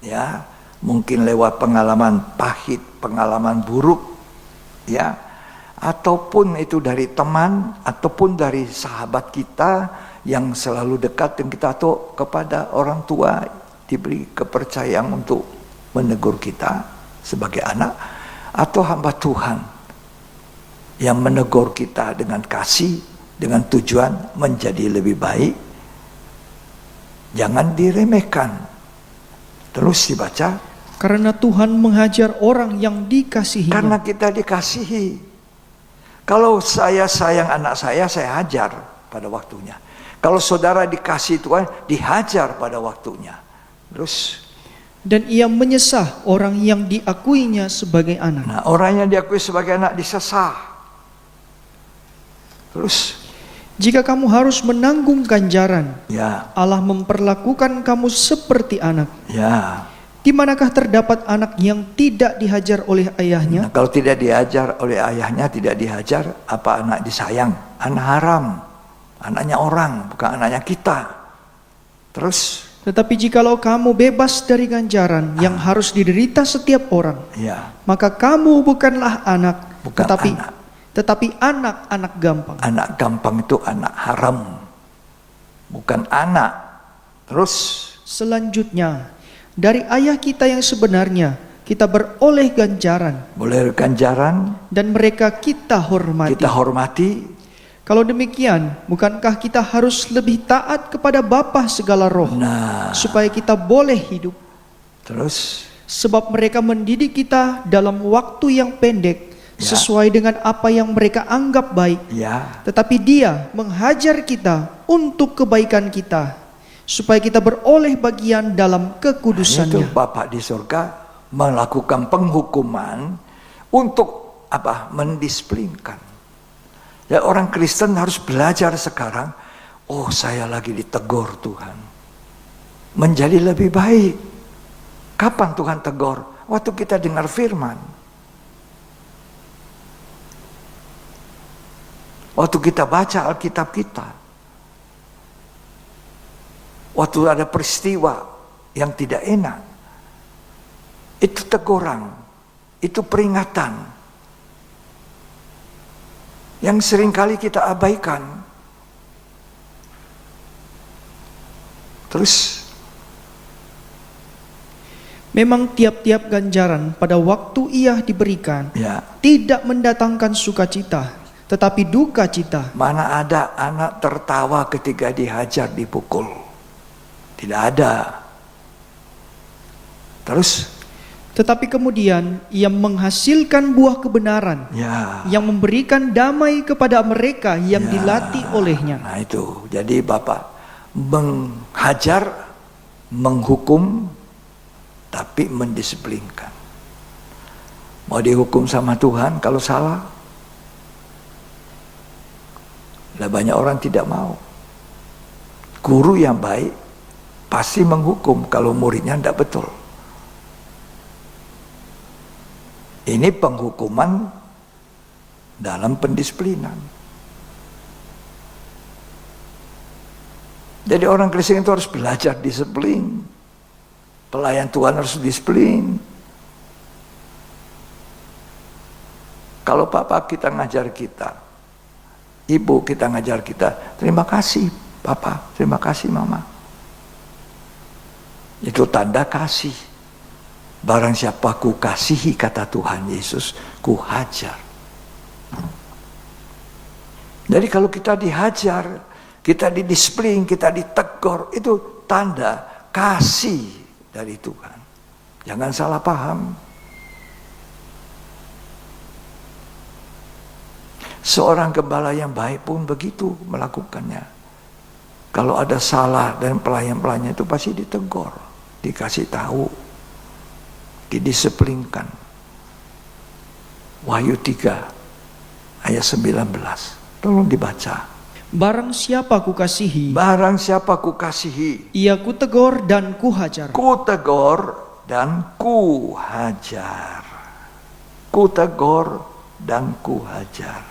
ya mungkin lewat pengalaman pahit, pengalaman buruk, ya, ataupun itu dari teman, ataupun dari sahabat kita yang selalu dekat dengan kita, atau kepada orang tua diberi kepercayaan untuk menegur kita sebagai anak, atau hamba Tuhan yang menegur kita dengan kasih, dengan tujuan menjadi lebih baik. Jangan diremehkan. Terus dibaca. Karena Tuhan menghajar orang yang dikasihinya. Karena kita dikasihi. Kalau saya sayang anak saya hajar pada waktunya. Kalau saudara dikasih Tuhan, dihajar pada waktunya. Terus. Dan ia menyesah orang yang diakuinya sebagai anak. Nah, orang yang diakui sebagai anak disesah. Terus. Jika kamu harus menanggung ganjaran, Ya. Allah memperlakukan kamu seperti anak. Ya. Di manakah terdapat anak yang tidak dihajar oleh ayahnya? Nah, kalau tidak diajar oleh ayahnya, tidak dihajar, apa anak disayang? Anak haram. Anaknya orang, bukan anaknya kita. Terus Tetapi jikalau kamu bebas dari ganjaran yang harus diderita setiap orang, Ya, maka kamu bukanlah anak, Bukan anak. tetapi anak-anak gampang. Anak gampang itu anak haram, bukan anak. Terus Selanjutnya, dari ayah kita yang sebenarnya, kita beroleh ganjaran, boleh ganjaran, dan mereka kita hormati. kita hormati. Kalau demikian, bukankah kita harus lebih taat kepada Bapa segala roh, Nah, supaya kita boleh hidup? terus Sebab mereka mendidik kita dalam waktu yang pendek, sesuai dengan apa yang mereka anggap baik. ya, Tetapi Dia menghajar kita untuk kebaikan kita, supaya kita beroleh bagian dalam itu kekudusannya. Bapak di surga melakukan penghukuman untuk apa? Mendisiplinkan. Ya, orang Kristen harus belajar sekarang. Oh, saya lagi ditegur Tuhan, menjadi lebih baik. Kapan Tuhan tegur? Waktu kita dengar firman, waktu kita baca Alkitab kita, waktu ada peristiwa yang tidak enak. Itu teguran, itu peringatan yang seringkali kita abaikan. Terus Memang tiap-tiap ganjaran pada waktu ia diberikan ya, tidak mendatangkan sukacita, tetapi duka cita. mana ada anak tertawa ketika dihajar, dipukul? Tidak ada. Terus Tetapi kemudian ia menghasilkan buah kebenaran ya, yang memberikan damai kepada mereka yang dilatih olehnya. nah itu. Jadi Bapak menghajar, menghukum, tapi mendisiplinkan. Mau dihukum sama Tuhan kalau salah? Lah banyak orang tidak mau. Guru yang baik pasti menghukum kalau muridnya tidak betul. Ini penghukuman dalam pendisiplinan. Jadi orang Kristen itu harus belajar disiplin. Pelayan Tuhan harus disiplin. Kalau Papa kita ngajar kita, Ibu kita ngajar kita, terima kasih Papa, terima kasih Mama. Itu tanda kasih. Barang siapa ku kasihi, kata Tuhan Yesus, ku hajar. Jadi kalau kita dihajar, kita didisiplin, kita ditegur, itu tanda kasih dari Tuhan. Jangan salah paham. Seorang gembala yang baik pun begitu melakukannya. Kalau ada salah dan pelayan-pelayannya itu pasti ditegur, dikasih tahu, didisiplinkan. Wahyu 3 ayat 19. Tolong dibaca. Barang siapa kukasihi, Barang siapa ku kasihi, ia kutegur dan kuhajar. ku tegur dan ku hajar. Ku tegur dan ku hajar.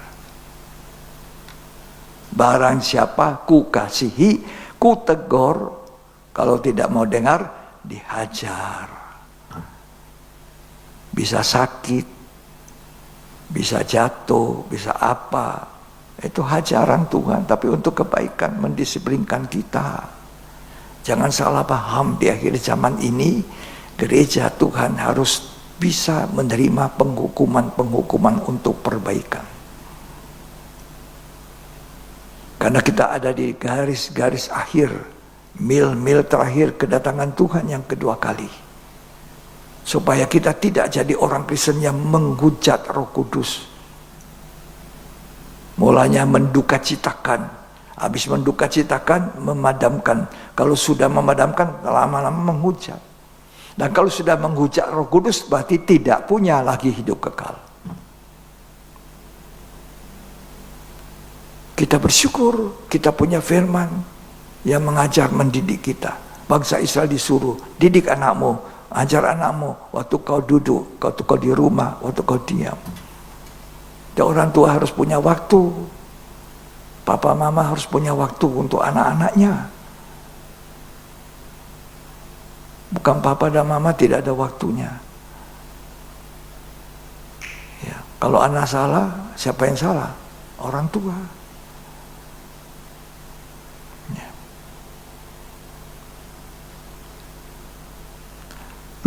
Barang siapa ku kasihi, ku tegur, kalau tidak mau dengar, dihajar. Bisa sakit, bisa jatuh, bisa apa. Itu hajaran Tuhan, tapi untuk kebaikan, mendisiplinkan kita. Jangan salah paham, di akhir zaman ini, gereja Tuhan harus bisa menerima penghukuman-penghukuman untuk perbaikan. Karena kita ada di garis-garis akhir, mil-mil terakhir kedatangan Tuhan yang kedua kali. Supaya kita tidak jadi orang Kristen yang menghujat Roh Kudus. Mulanya mendukacitakan, habis mendukacitakan, memadamkan. Kalau sudah memadamkan, lama-lama menghujat. Dan kalau sudah menghujat Roh Kudus, berarti tidak punya lagi hidup kekal. Kita bersyukur, kita punya firman yang mengajar, mendidik kita. Bangsa Israel disuruh, didik anakmu, ajar anakmu, waktu kau duduk, waktu kau di rumah, waktu kau diam. Dan orang tua harus punya waktu. Papa mama harus punya waktu untuk anak-anaknya. Bukan papa dan mama tidak ada waktunya. Ya, kalau anak salah, siapa yang salah? Orang tua. Ya.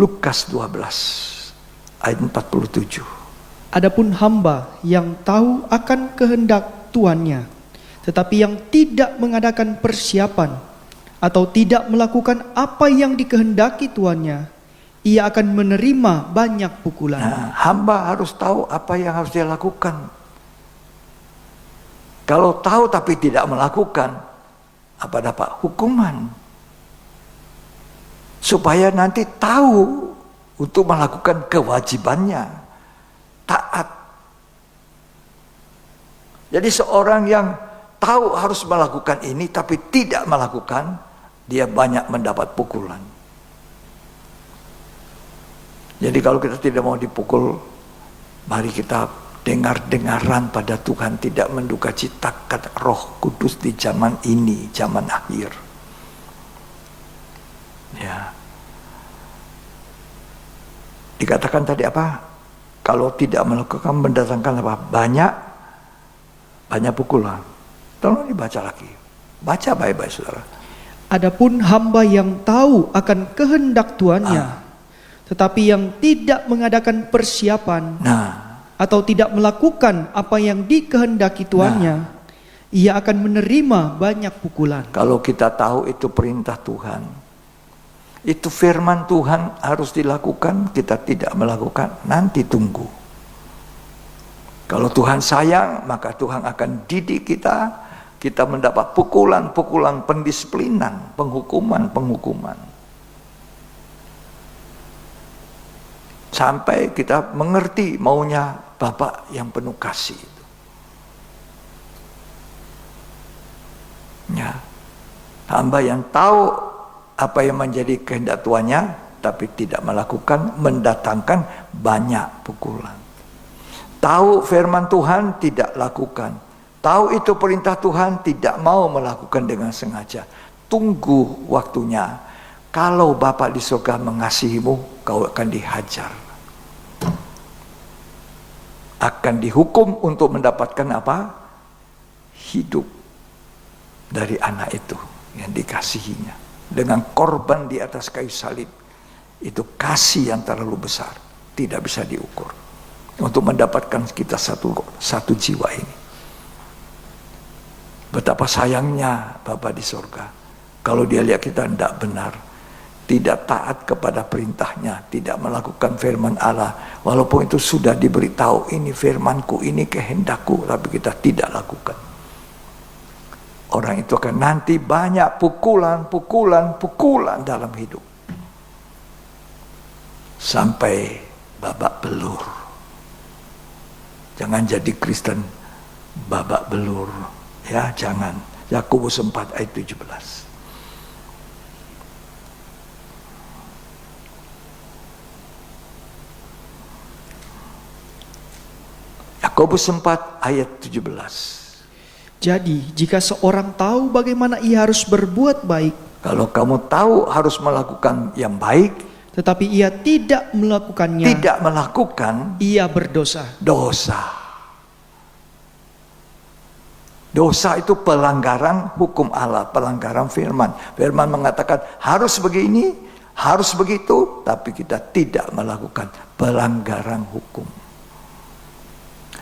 Lukas 12 ayat 47. Adapun hamba yang tahu akan kehendak tuannya, tetapi yang tidak mengadakan persiapan atau tidak melakukan apa yang dikehendaki tuannya, ia akan menerima banyak pukulan. Nah, hamba harus tahu apa yang harus dia lakukan. Kalau tahu tapi tidak melakukan, apa dapat? Hukuman. Supaya nanti tahu untuk melakukan kewajibannya, taat. Jadi seorang yang tahu harus melakukan ini tapi tidak melakukan, dia banyak mendapat pukulan. Jadi kalau kita tidak mau dipukul, mari kita dengar-dengaran pada Tuhan, tidak menduka citakan Roh Kudus di zaman ini, zaman akhir. Ya. Dikatakan tadi apa? Kalau tidak melakukan mendatangkan apa? Banyak pukulan. Tolong dibaca lagi. Baca baik-baik saudara. Adapun hamba yang tahu akan kehendak tuannya, tetapi yang tidak mengadakan persiapan atau tidak melakukan apa yang dikehendaki tuannya, ia akan menerima banyak pukulan. Kalau kita tahu itu perintah Tuhan, itu firman Tuhan harus dilakukan, kita tidak melakukan, nanti tunggu. Kalau Tuhan sayang, maka Tuhan akan didik kita. Kita mendapat pukulan-pukulan pendisiplinan, penghukuman. Sampai kita mengerti maunya Bapa yang penuh kasih itu. Ya. Hamba yang tahu apa yang menjadi kehendak tuannya, tapi tidak melakukan, mendatangkan banyak pukulan. Tahu firman Tuhan, tidak lakukan. Tahu itu perintah Tuhan, tidak mau melakukan dengan sengaja. Tunggu waktunya. Kalau Bapa di surga mengasihimu, kau akan dihajar. Akan dihukum untuk mendapatkan apa? Hidup dari anak itu yang dikasihinya. Dengan korban di atas kayu salib. Itu kasih yang terlalu besar. Tidak bisa diukur. Untuk mendapatkan kita satu jiwa ini. Betapa sayangnya Bapa di surga. Kalau dia lihat kita tidak benar, tidak taat kepada perintahnya, tidak melakukan firman Allah, walaupun itu sudah diberitahu, ini firmanku, ini kehendakku, tapi kita tidak lakukan. Orang itu akan nanti banyak pukulan dalam hidup. Sampai babak belur. Jangan jadi Kristen babak belur. Ya, jangan. Yakobus 4 ayat 17. Yakobus 4 ayat 17. Jadi, jika seorang tahu bagaimana ia harus berbuat baik, kalau kamu tahu harus melakukan yang baik, tetapi ia tidak melakukannya, ia berdosa. Dosa itu pelanggaran hukum Allah, pelanggaran firman. Firman mengatakan harus begini, harus begitu, tapi kita tidak melakukan, pelanggaran hukum.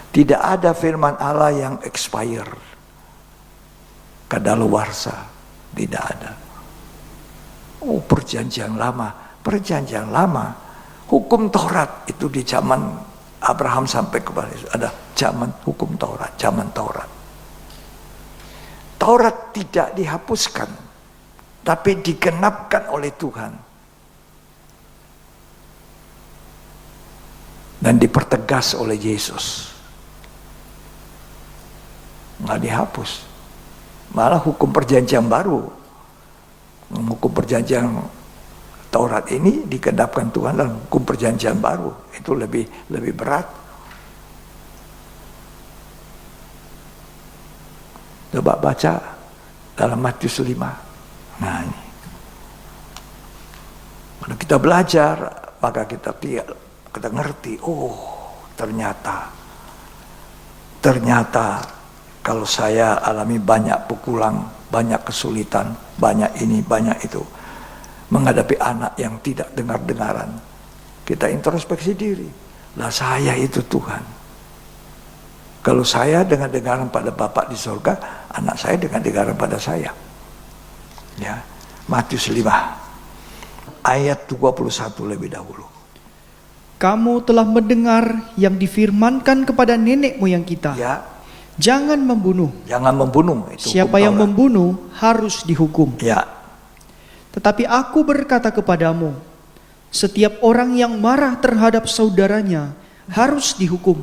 Tidak ada firman Allah yang expire, kadaluarsa, tidak ada. Oh, perjanjian lama, hukum Taurat itu di zaman Abraham sampai kepada Yesus ada zaman hukum Taurat, zaman Taurat. Taurat tidak dihapuskan, tapi digenapkan oleh Tuhan. Dan dipertegas oleh Yesus. Nggak dihapus. Malah hukum perjanjian baru. Hukum perjanjian Taurat ini digenapkan Tuhan dalam hukum perjanjian baru. Itu lebih berat. Coba baca dalam Matius 5. Nah ini. Kalau kita belajar, maka kita ngerti, oh ternyata kalau saya alami banyak pukulan, banyak kesulitan, banyak ini, banyak itu, menghadapi anak yang tidak dengar-dengaran, kita introspeksi diri. Lah saya itu Tuhan. Kalau saya dengar-dengaran pada Bapa di surga, anak saya dengar-dengaran pada saya. Ya, Matius 5 ayat 21 lebih dahulu. Kamu telah mendengar yang difirmankan kepada nenek moyang kita. Ya. Jangan membunuh. Jangan membunuh. Itu siapa yang membunuh harus dihukum. Ya. Tetapi aku berkata kepadamu, setiap orang yang marah terhadap saudaranya harus dihukum.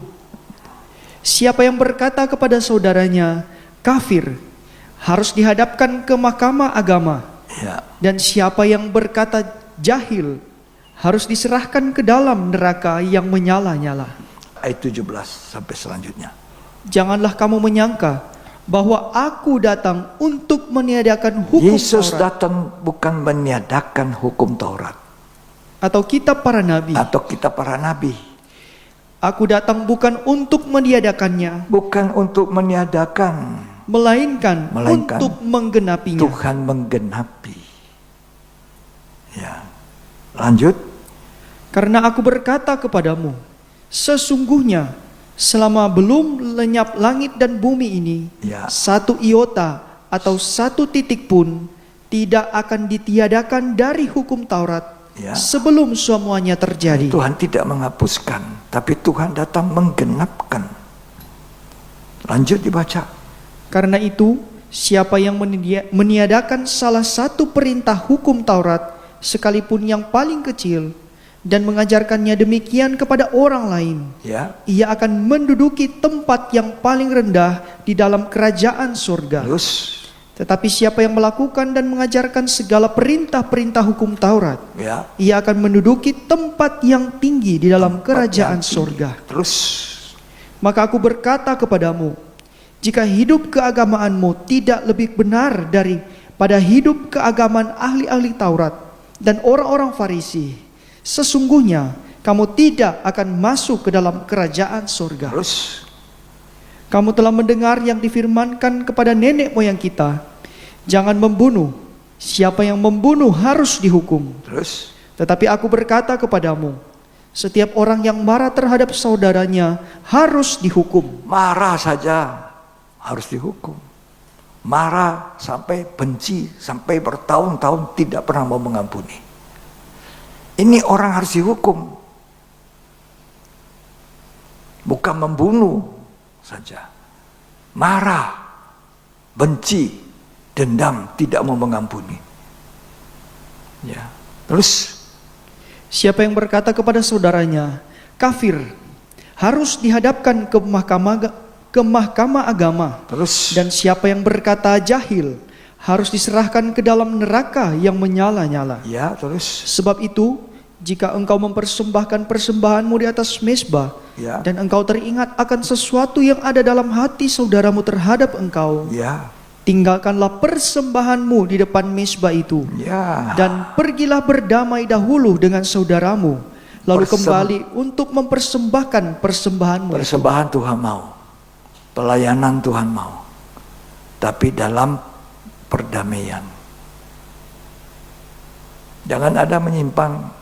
Siapa yang berkata kepada saudaranya kafir harus dihadapkan ke mahkamah agama. Ya. Dan siapa yang berkata jahil harus diserahkan ke dalam neraka yang menyala-nyala. Ayat 17 sampai selanjutnya. Janganlah kamu menyangka bahwa aku datang untuk meniadakan hukum Yesus Taurat. datang bukan meniadakan hukum Taurat. Atau kitab para nabi. Atau kitab para nabi. Aku datang bukan untuk meniadakannya. Bukan untuk meniadakan. Melainkan untuk menggenapinya. Tuhan menggenapi. Ya. Lanjut. Karena aku berkata kepadamu, sesungguhnya selama belum lenyap langit dan bumi ini, satu iota atau satu titik pun tidak akan ditiadakan dari hukum Taurat sebelum semuanya terjadi. Tuhan tidak menghapuskan, tapi Tuhan datang menggenapkan. Lanjut dibaca. Karena itu, siapa yang meniadakan salah satu perintah hukum Taurat, sekalipun yang paling kecil, dan mengajarkannya demikian kepada orang lain, ia akan menduduki tempat yang paling rendah di dalam kerajaan surga. Tetapi siapa yang melakukan dan mengajarkan segala perintah-perintah hukum Taurat, ia akan menduduki tempat yang tinggi di dalam kerajaan surga. Maka aku berkata kepadamu, jika hidup keagamaanmu tidak lebih benar daripada hidup keagamaan ahli-ahli Taurat dan orang-orang Farisi, sesungguhnya kamu tidak akan masuk ke dalam kerajaan surga. Kamu telah mendengar yang difirmankan kepada nenek moyang kita, jangan membunuh. Siapa yang membunuh harus dihukum. Tetapi aku berkata kepadamu, setiap orang yang marah terhadap saudaranya harus dihukum. Marah saja harus dihukum. Marah sampai benci, sampai bertahun-tahun tidak pernah mau mengampuni. Ini orang harus dihukum. Bukan membunuh saja. Marah, benci, dendam, tidak mau mengampuni. Ya. Terus siapa yang berkata kepada saudaranya kafir harus dihadapkan ke mahkamah agama. Dan siapa yang berkata jahil harus diserahkan ke dalam neraka yang menyala-nyala. Ya, sebab itu, jika engkau mempersembahkan persembahanmu di atas mezbah, dan engkau teringat akan sesuatu yang ada dalam hati saudaramu terhadap engkau, tinggalkanlah persembahanmu di depan mezbah itu, dan pergilah berdamai dahulu dengan saudaramu, lalu kembali untuk mempersembahkan persembahanmu. Persembahan Tuhan mau, pelayanan Tuhan mau, tapi dalam perdamaian. Jangan ada menyimpang.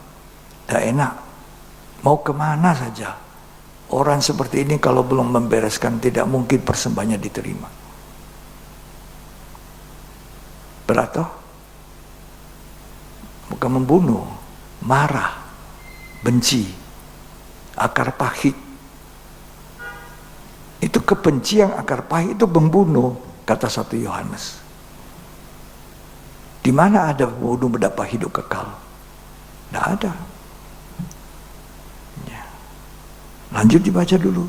Tidak enak, mau kemana saja. Orang seperti ini kalau belum membereskan, tidak mungkin persembahannya diterima. Berat toh? Bukan membunuh, marah, benci, akar pahit. Itu kebencian akar pahit itu membunuh, kata 1 Yohanes. Di mana ada membunuh mendapat hidup kekal? Tidak ada. Lanjut dibaca dulu.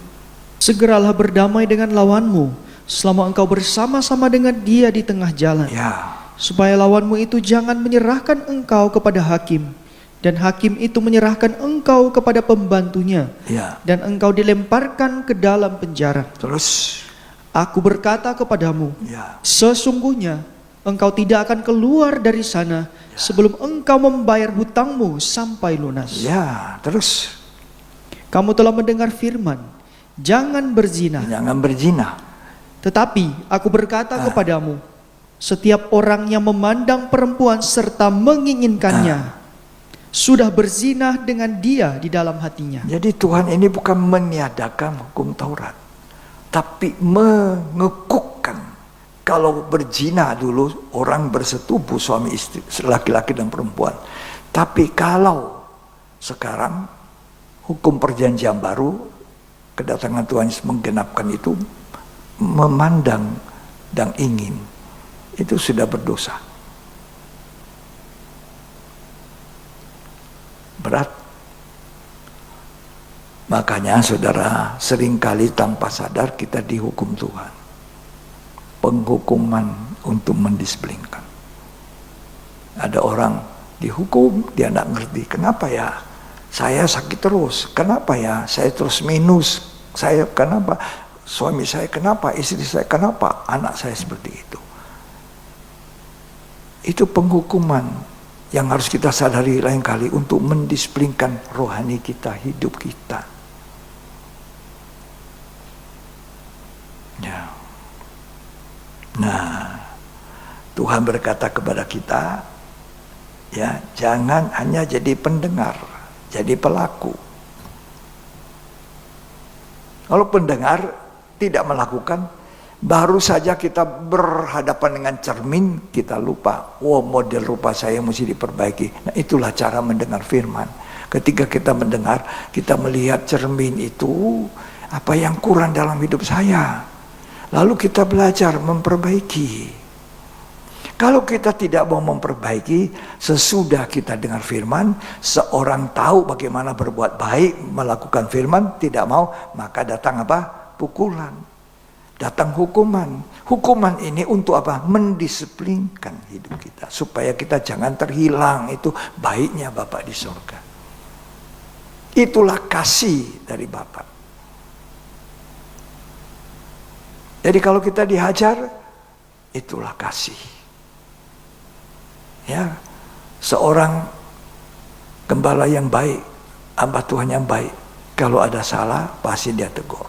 Segeralah berdamai dengan lawanmu selama engkau bersama-sama dengan dia di tengah jalan. Supaya lawanmu itu jangan menyerahkan engkau kepada hakim, dan hakim itu menyerahkan engkau kepada pembantunya, dan engkau dilemparkan ke dalam penjara. Terus, aku berkata kepadamu, sesungguhnya engkau tidak akan keluar dari sana sebelum engkau membayar hutangmu sampai lunas. Ya, terus Kamu telah mendengar firman, jangan berzina. jangan berzina. Tetapi aku berkata kepadamu, setiap orang yang memandang perempuan serta menginginkannya sudah berzina dengan dia di dalam hatinya. Jadi Tuhan ini bukan meniadakan hukum Taurat, tapi mengekukkan. Kalau berzina dulu orang bersetubuh suami istri, laki-laki dan perempuan. Tapi kalau sekarang hukum perjanjian baru, kedatangan Tuhan Yesus menggenapkan itu, memandang dan ingin, itu sudah berdosa. Berat. Makanya saudara, seringkali tanpa sadar kita dihukum Tuhan. Penghukuman untuk mendisiplinkan. Ada orang dihukum, dia tidak ngerti. Kenapa ya? Saya sakit terus. Kenapa ya? Saya terus minus. Saya kenapa? Suami saya kenapa? Istri saya kenapa? Anak saya seperti itu. Itu penghukuman yang harus kita sadari lain kali untuk mendisiplinkan rohani kita, hidup kita. Ya. Nah, Tuhan berkata kepada kita, ya, jangan hanya jadi pendengar, jadi pelaku. Kalau pendengar tidak melakukan, baru saja kita berhadapan dengan cermin, kita lupa, oh model rupa saya mesti diperbaiki. Nah, itulah cara mendengar firman. Ketika kita mendengar, kita melihat cermin itu, apa yang kurang dalam hidup saya. Lalu kita belajar memperbaiki. Kalau kita tidak mau memperbaiki, sesudah kita dengar firman, seorang tahu bagaimana berbuat baik, melakukan firman, tidak mau, maka datang apa? Pukulan. Datang hukuman. Hukuman ini untuk apa? Mendisiplinkan hidup kita. Supaya kita jangan terhilang. Itu baiknya Bapa di surga. Itulah kasih dari Bapa. Jadi kalau kita dihajar, itulah kasih. Ya, seorang gembala yang baik, hamba Tuhan yang baik, kalau ada salah pasti dia tegur.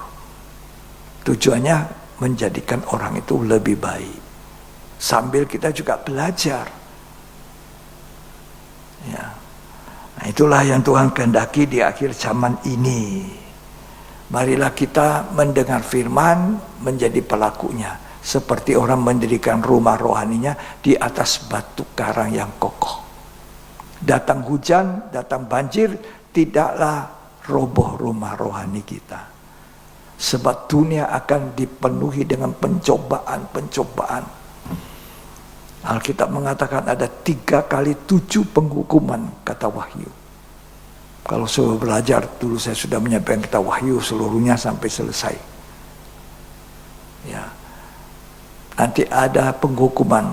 Tujuannya menjadikan orang itu lebih baik. Sambil kita juga belajar. Ya. Nah, itulah yang Tuhan kehendaki di akhir zaman ini. Marilah kita mendengar firman, menjadi pelakunya. Seperti orang mendirikan rumah rohaninya di atas batu karang yang kokoh. Datang hujan, datang banjir, tidaklah roboh rumah rohani kita. Sebab dunia akan dipenuhi dengan pencobaan-pencobaan. Alkitab mengatakan ada 3 kali 7 penghukuman, kata Wahyu. Kalau saya belajar, dulu saya sudah menyampaikan kita Wahyu seluruhnya sampai selesai. Ya. Nanti ada penghukuman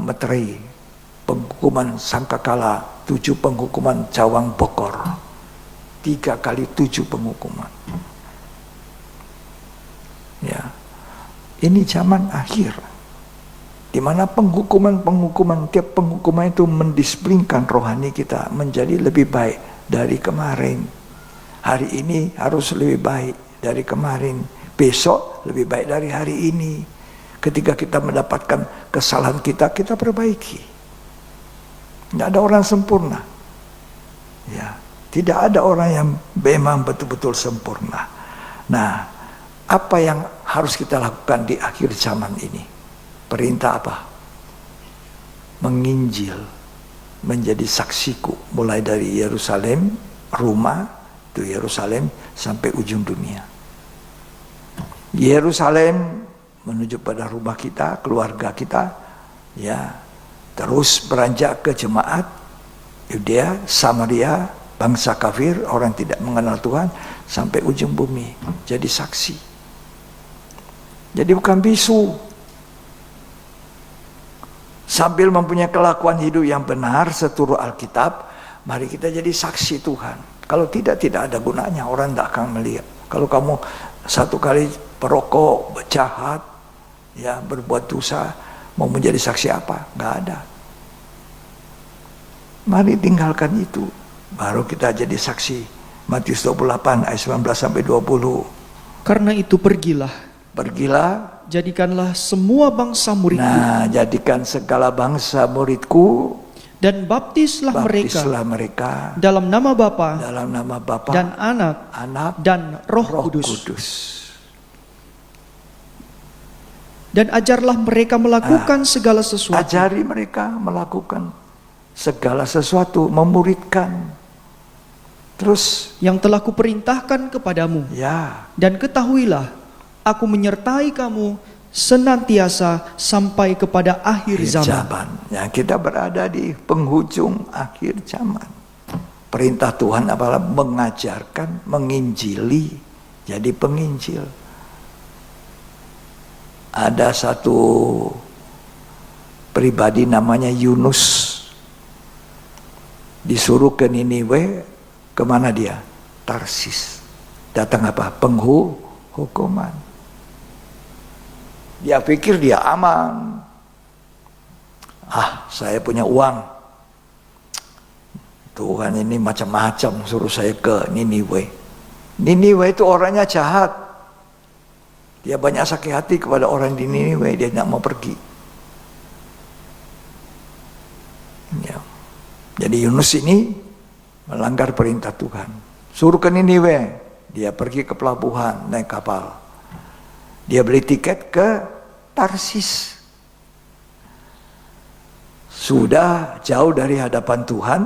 meterai, penghukuman sangkakala, 7 penghukuman cawang bokor, 3 kali 7 penghukuman. Ya, ini zaman akhir, di mana penghukuman, tiap penghukuman itu mendisiplinkan rohani kita menjadi lebih baik dari kemarin. Hari ini harus lebih baik dari kemarin. Besok lebih baik dari hari ini. Ketika kita mendapatkan kesalahan kita perbaiki. Tidak ada orang sempurna. Ya, tidak ada orang yang memang betul-betul sempurna. Nah, apa yang harus kita lakukan di akhir zaman ini? Perintah apa? Menginjil, menjadi saksiku, mulai dari Yerusalem, Roma, itu Yerusalem sampai ujung dunia. Yerusalem menuju pada rumah kita, keluarga kita, ya, terus beranjak ke jemaat, Yudea, Samaria, bangsa kafir, orang tidak mengenal Tuhan, sampai ujung bumi, jadi saksi. Jadi bukan bisu. Sambil mempunyai kelakuan hidup yang benar seturut Alkitab, mari kita jadi saksi Tuhan. Kalau tidak ada gunanya, orang tidak akan melihat. Kalau kamu satu kali perokok, jahat, ya berbuat dosa, mau menjadi saksi apa? Nggak ada. Mari tinggalkan itu, baru kita jadi saksi. Matius 28 ayat 19 sampai 20. Karena itu pergilah, jadikanlah semua bangsa muridku. Nah, jadikan segala bangsa muridku, dan baptislah mereka dalam nama Bapa, dan Anak, dan Roh Kudus. Dan ajarlah mereka melakukan segala sesuatu. Ajari mereka melakukan segala sesuatu, memuridkan. Terus yang telah kuperintahkan kepadamu. Ya. Dan ketahuilah, aku menyertai kamu senantiasa sampai kepada akhir zaman. Ya, kita berada di penghujung akhir zaman. Perintah Tuhan adalah mengajarkan, menginjili, jadi penginjil. Ada satu pribadi namanya Yunus, disuruh ke Niniwe. Kemana dia? Tarsis. Datang apa? Penghukuman. Dia pikir dia aman. Saya punya uang. Tuhan ini macam-macam suruh saya ke Niniwe. Niniwe itu orangnya jahat. Dia banyak sakit hati kepada orang di Niniwe. Dia tidak mau pergi. Ya. Jadi Yunus ini melanggar perintah Tuhan. Suruh ke Niniwe. Dia pergi ke pelabuhan, naik kapal. Dia beli tiket ke Tarsis. Sudah jauh dari hadapan Tuhan,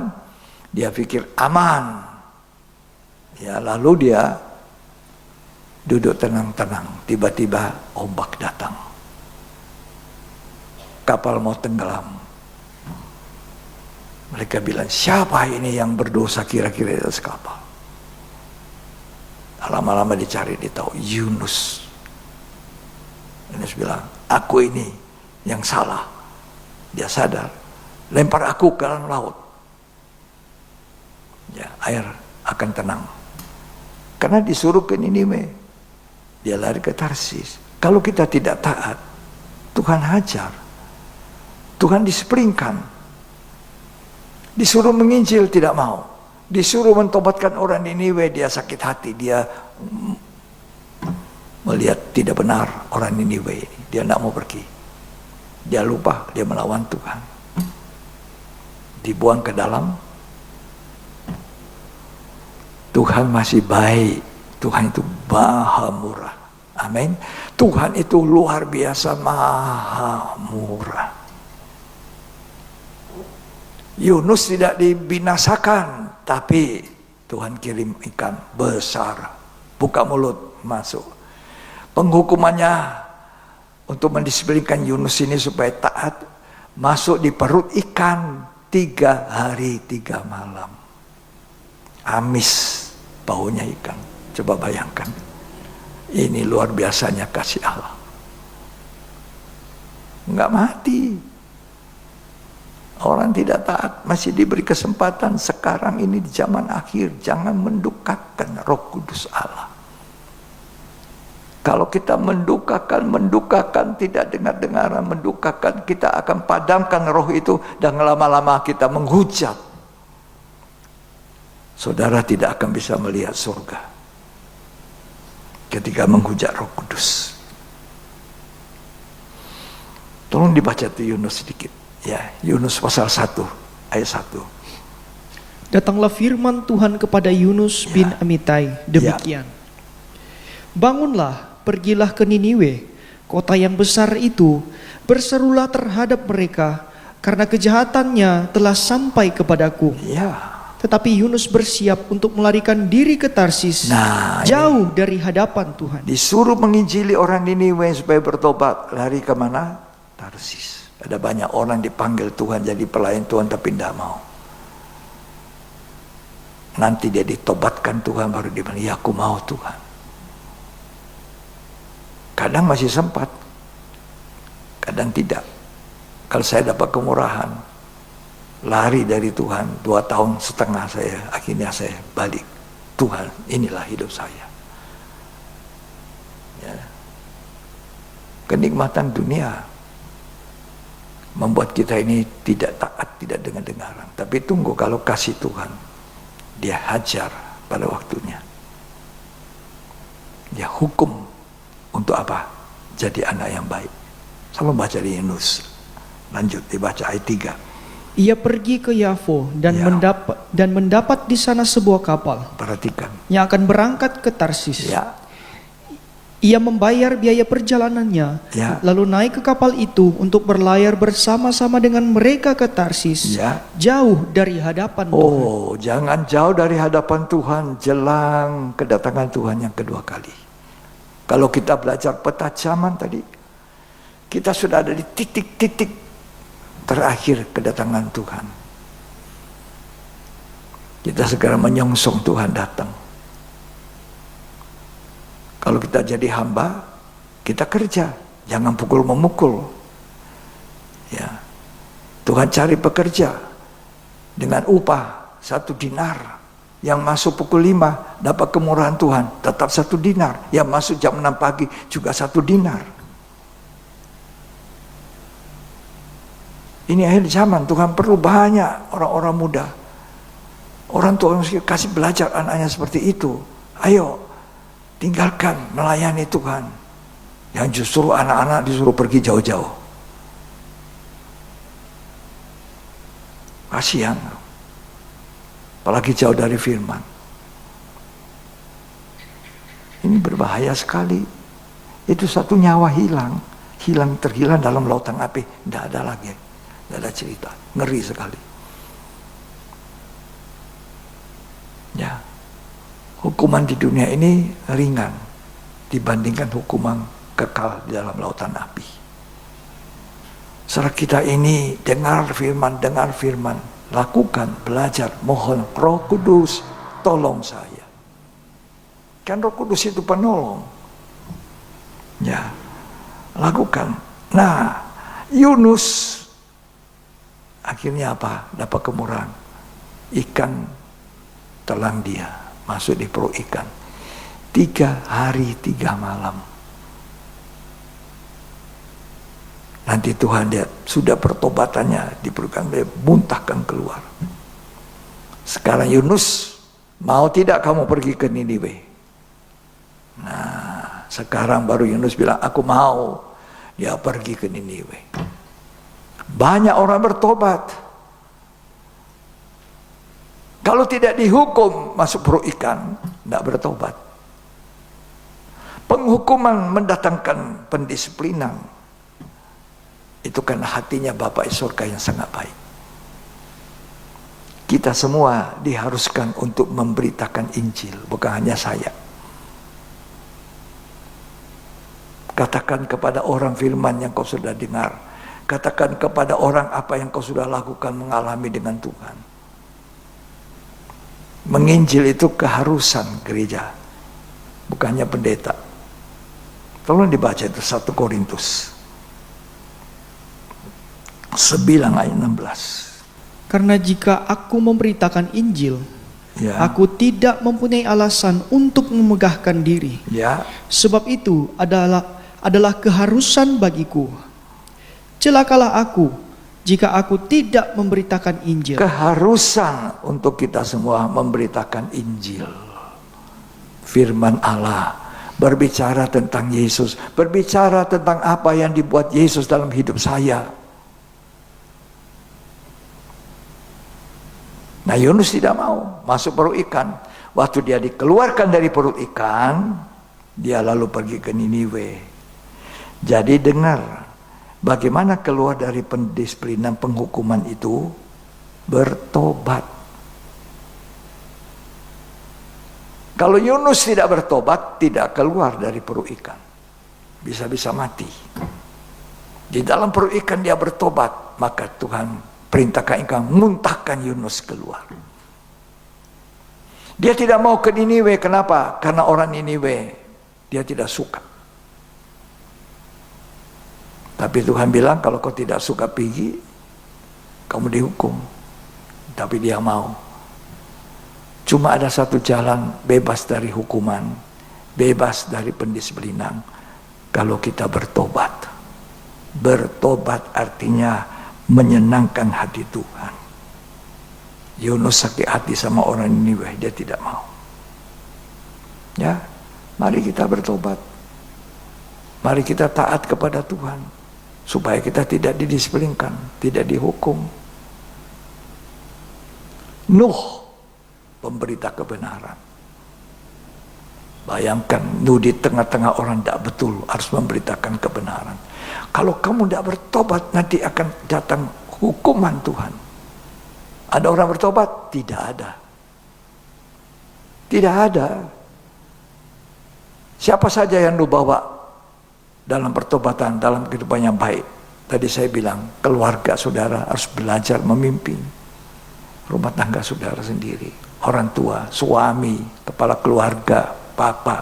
dia pikir aman. Ya, lalu dia duduk tenang-tenang. Tiba-tiba ombak datang. Kapal mau tenggelam. Mereka bilang, siapa ini yang berdosa kira-kira di atas kapal? Lama-lama dicari, dia tahu Yunus. Yunus bilang, aku ini yang salah. Dia sadar, lempar aku ke dalam laut. Ya, air akan tenang. Karena disuruh ke Niniwe, dia lari ke Tarsis. Kalau kita tidak taat, Tuhan hajar. Tuhan disepringkan. Disuruh menginjil tidak mau. Disuruh mentobatkan orang Niniwe, dia sakit hati. Dia melihat tidak benar orang Niniwe ini. Dia tidak mau pergi. Dia lupa, dia melawan Tuhan. Dibuang ke dalam. Tuhan masih baik. Tuhan itu maha murah. Amin. Tuhan itu luar biasa maha murah. Yunus tidak dibinasakan, tapi Tuhan kirim ikan besar, buka mulut, masuk. Penghukumannya untuk mendisiplinkan Yunus ini supaya taat, masuk di perut ikan 3 hari 3 malam. Amis baunya ikan. Coba bayangkan. Ini luar biasanya kasih Allah. Enggak mati. Orang tidak taat masih diberi kesempatan sekarang ini di zaman akhir. Jangan mendukakan Roh Kudus Allah. Kalau kita mendukakan tidak dengar-dengaran, mendukakan, kita akan padamkan roh itu dan lama-lama kita menghujat. Saudara tidak akan bisa melihat surga ketika menghujat Roh Kudus. Tolong dibaca tuh Yunus sedikit. Ya, Yunus pasal 1 ayat 1. Datanglah firman Tuhan kepada Yunus bin Amitai demikian. Bangunlah, pergilah ke Niniwe, kota yang besar itu, berserulah terhadap mereka, karena kejahatannya telah sampai kepadaku. Ya. Tetapi Yunus bersiap untuk melarikan diri ke Tarsis, jauh dari hadapan Tuhan. Disuruh menginjili orang Niniwe supaya bertobat, lari kemana? Tarsis. Ada banyak orang dipanggil Tuhan jadi pelayan Tuhan tapi tidak mau. Nanti dia ditobatkan Tuhan baru dia bilang, ya aku mau Tuhan. Kadang masih sempat, kadang tidak. Kalau saya dapat kemurahan, lari dari Tuhan 2,5 tahun saya, akhirnya saya balik. Tuhan, inilah hidup saya. Ya. Kenikmatan dunia membuat kita ini tidak taat, tidak dengar-dengaran. Tapi tunggu, kalau kasih Tuhan, dia hajar pada waktunya. Dia hukum untuk apa? Jadi anak yang baik. Sama baca di Yunus. Lanjut dibaca ayat 3. Ia pergi ke Yafo dan mendapat di sana sebuah kapal. Perhatikan. Yang akan berangkat ke Tarsis. Ya. Ia membayar biaya perjalanannya, Ya. lalu naik ke kapal itu untuk berlayar bersama-sama dengan mereka ke Tarsis, Ya. jauh dari hadapan Tuhan. Oh, jangan jauh dari hadapan Tuhan jelang kedatangan Tuhan yang kedua kali. Kalau kita belajar peta zaman tadi, kita sudah ada di titik-titik terakhir kedatangan Tuhan. Kita segera menyongsong Tuhan datang. Kalau kita jadi hamba, kita kerja, jangan pukul memukul. Ya, Tuhan cari pekerja dengan upah 1 dinar. Yang masuk pukul 5 dapat kemurahan Tuhan, tetap 1 dinar. Yang masuk jam 6 pagi juga 1 dinar. Ini akhir zaman, Tuhan perlu banyak orang-orang muda. Orang tua yang kasih belajar anaknya seperti itu. Ayo, tinggalkan melayani Tuhan. Yang justru anak-anak disuruh pergi jauh-jauh. Kasihan. Apalagi jauh dari firman. Ini berbahaya sekali. Itu satu nyawa terhilang dalam lautan api. Tidak ada lagi. Tidak ada cerita. Ngeri sekali. Ya. Hukuman di dunia ini ringan dibandingkan hukuman kekal di dalam lautan api. Saat kita ini dengar firman, lakukan, belajar, mohon Roh Kudus tolong saya. Kan Roh Kudus itu penolong. Ya, lakukan. Nah, Yunus akhirnya apa? Dapat kemurahan. Ikan telan dia, masuk di perut ikan. 3 hari 3 malam. Nanti Tuhan lihat, sudah pertobatannya diperlukan, muntahkan keluar. Sekarang Yunus, mau tidak kamu pergi ke Niniwe? Nah, sekarang baru Yunus bilang, aku mau. Dia pergi ke Niniwe. Banyak orang bertobat. Kalau tidak dihukum masuk perut ikan, tidak bertobat. Penghukuman mendatangkan pendisiplinan. Itu karena hatinya Bapa di surga yang sangat baik. Kita semua diharuskan untuk memberitakan Injil, bukan hanya saya. Katakan kepada orang firman yang kau sudah dengar. Katakan kepada orang apa yang kau sudah lakukan mengalami dengan Tuhan. Menginjil itu keharusan gereja, bukannya pendeta. Tolong dibaca itu 1 Korintus 9 ayat 16. Karena jika aku memberitakan Injil, Ya. aku tidak mempunyai alasan untuk memegahkan diri. Ya. Sebab itu adalah keharusan bagiku. Celakalah aku jika aku tidak memberitakan Injil. Keharusan untuk kita semua memberitakan Injil. Firman Allah berbicara tentang Yesus, berbicara tentang apa yang dibuat Yesus dalam hidup saya. Nah, Yunus tidak mau masuk perut ikan. Waktu dia dikeluarkan dari perut ikan, dia lalu pergi ke Niniwe. Jadi dengar, bagaimana keluar dari pendisiplinan penghukuman itu? Bertobat. Kalau Yunus tidak bertobat, tidak keluar dari perut ikan. Bisa-bisa mati. Di dalam perut ikan dia bertobat, maka Tuhan perintahkan ikan, muntahkan Yunus keluar. Dia tidak mau ke Niniwe, kenapa? Karena orang Niniwe dia tidak suka. Tapi Tuhan bilang, kalau kau tidak suka pergi, kamu dihukum. Tapi dia mau. Cuma ada satu jalan bebas dari hukuman, bebas dari pendisiplinan. kalau kita bertobat. Bertobat artinya menyenangkan hati Tuhan. Yunus sakit hati sama orang Niniwe, dia tidak mau. Ya, mari kita bertobat. Mari kita taat kepada Tuhan, supaya kita tidak didisiplinkan, tidak dihukum. Nuh, pemberita kebenaran. Bayangkan, Nuh di tengah-tengah orang tidak betul, harus memberitakan kebenaran. Kalau kamu tidak bertobat, nanti akan datang hukuman Tuhan. Ada orang bertobat? Tidak ada. Tidak ada. Siapa saja yang Nuh bawa dalam pertobatan, dalam kehidupan yang baik? Tadi saya bilang, keluarga saudara harus belajar memimpin rumah tangga saudara sendiri. Orang tua, suami, kepala keluarga, papa.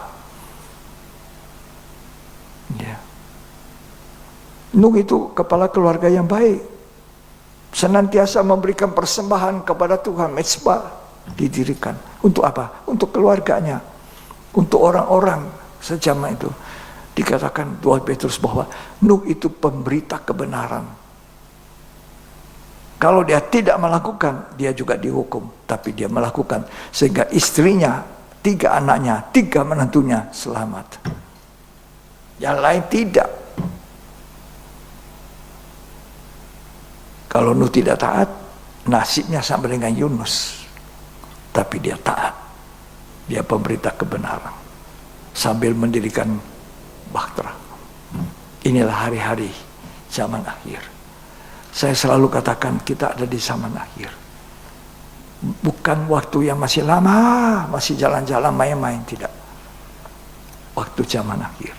Ya. Nuh itu kepala keluarga yang baik. Senantiasa memberikan persembahan kepada Tuhan, mezbah didirikan. Untuk apa? Untuk keluarganya. Untuk orang-orang sejaman itu. Dikatakan 2 Petrus bahwa Nuh itu pemberita kebenaran. Kalau dia tidak melakukan, dia juga dihukum. Tapi dia melakukan, sehingga istrinya, 3 anaknya, 3 menantunya selamat. Yang lain tidak. Kalau Nuh tidak taat, nasibnya sama dengan Yunus. Tapi dia taat. Dia pemberita kebenaran. Sambil mendirikan bahtera. Inilah hari-hari zaman akhir. Saya selalu katakan kita ada di zaman akhir. Bukan waktu yang masih lama, masih jalan-jalan main-main, tidak. Waktu zaman akhir.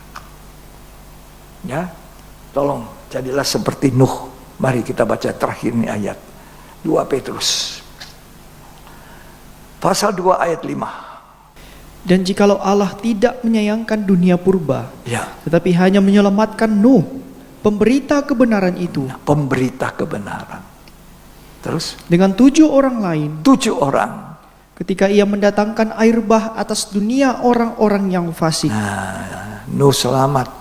Ya, tolong jadilah seperti Nuh. Mari kita baca terakhir ini ayat 2 Petrus pasal 2 ayat 5. Dan jikalau Allah tidak menyayangkan dunia purba, ya, tetapi hanya menyelamatkan Nuh, pemberita kebenaran itu, pemberita kebenaran, terus dengan 7 orang lain, 7 orang, ketika ia mendatangkan air bah atas dunia orang-orang yang fasik. Nah, Nuh selamat.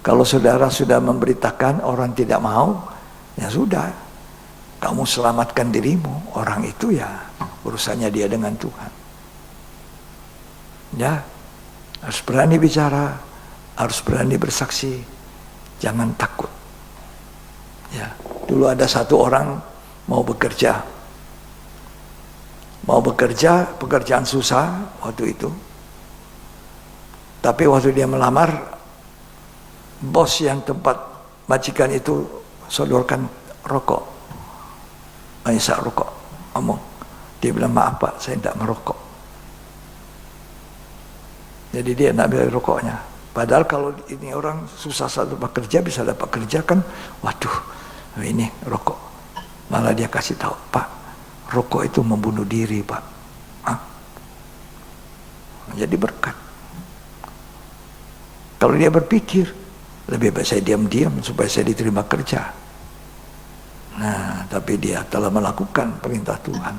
Kalau saudara sudah memberitakan orang tidak mau, ya sudah, kamu selamatkan dirimu. Orang itu ya urusannya dia dengan Tuhan. Ya, harus berani bicara, harus berani bersaksi, jangan takut. Ya, dulu ada satu orang mau bekerja, pekerjaan susah waktu itu. Tapi waktu dia melamar, bos yang tempat majikan itu sodorkan rokok, banyak rokok, ngomong. Dia bilang, maaf Pak, saya tidak merokok. Jadi dia nak ambil rokoknya. Padahal kalau ini orang susah satu bekerja bisa dapat kerja kan, waduh, ini rokok. Malah dia kasih tahu, Pak, rokok itu membunuh diri, Pak. Hah? Jadi berkat. Kalau dia berpikir, lebih baik saya diam-diam supaya saya diterima kerja. Nah, tapi dia telah melakukan perintah Tuhan.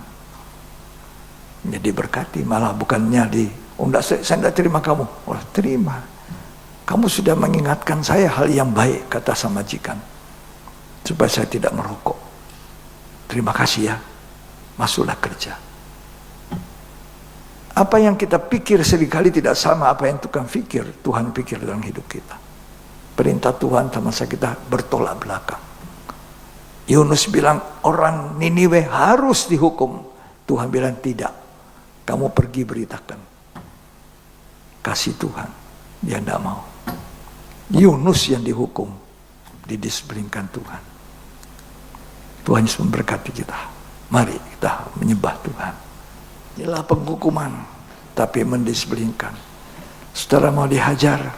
Jadi berkati, malah bukannya saya tidak terima kamu. Oh, terima. Kamu sudah mengingatkan saya hal yang baik, kata sama majikan, supaya saya tidak merokok. Terima kasih ya. Masuklah kerja. Apa yang kita pikir seringkali tidak sama apa yang Tuhan pikir. Tuhan pikir dalam hidup kita. Perintah Tuhan sama saya kita bertolak belakang. Yunus bilang orang Niniwe harus dihukum. Tuhan bilang tidak. Kamu pergi beritakan. Kasih Tuhan, dia tidak mau. Yunus yang dihukum, didisiplinkan Tuhan. Tuhan Yesus memberkati kita. Mari kita menyembah Tuhan. Inilah penghukuman, tapi mendisiplinkan. Saudara mau dihajar,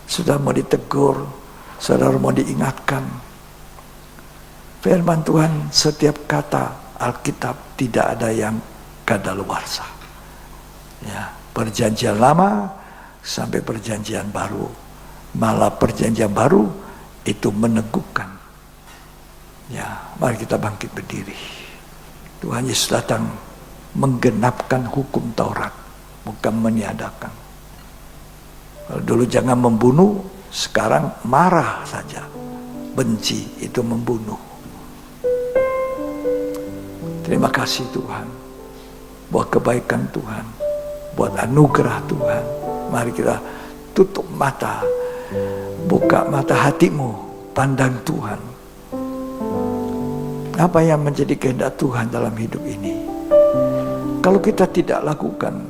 saudara mau ditegur, saudara mau diingatkan. Firman Tuhan, setiap kata Alkitab tidak ada yang kadaluarsa. Ya, perjanjian lama sampai perjanjian baru, malah perjanjian baru itu meneguhkan. Ya, mari kita bangkit berdiri. Tuhan Yesus datang menggenapkan hukum Taurat, bukan meniadakan. Kalau dulu jangan membunuh, Sekarang marah saja, benci itu membunuh. Terima kasih Tuhan buat kebaikan Tuhan, buat anugerah Tuhan. Mari kita tutup mata, buka mata hatimu, pandang Tuhan. Apa yang menjadi kehendak Tuhan dalam hidup ini? Kalau kita tidak lakukan,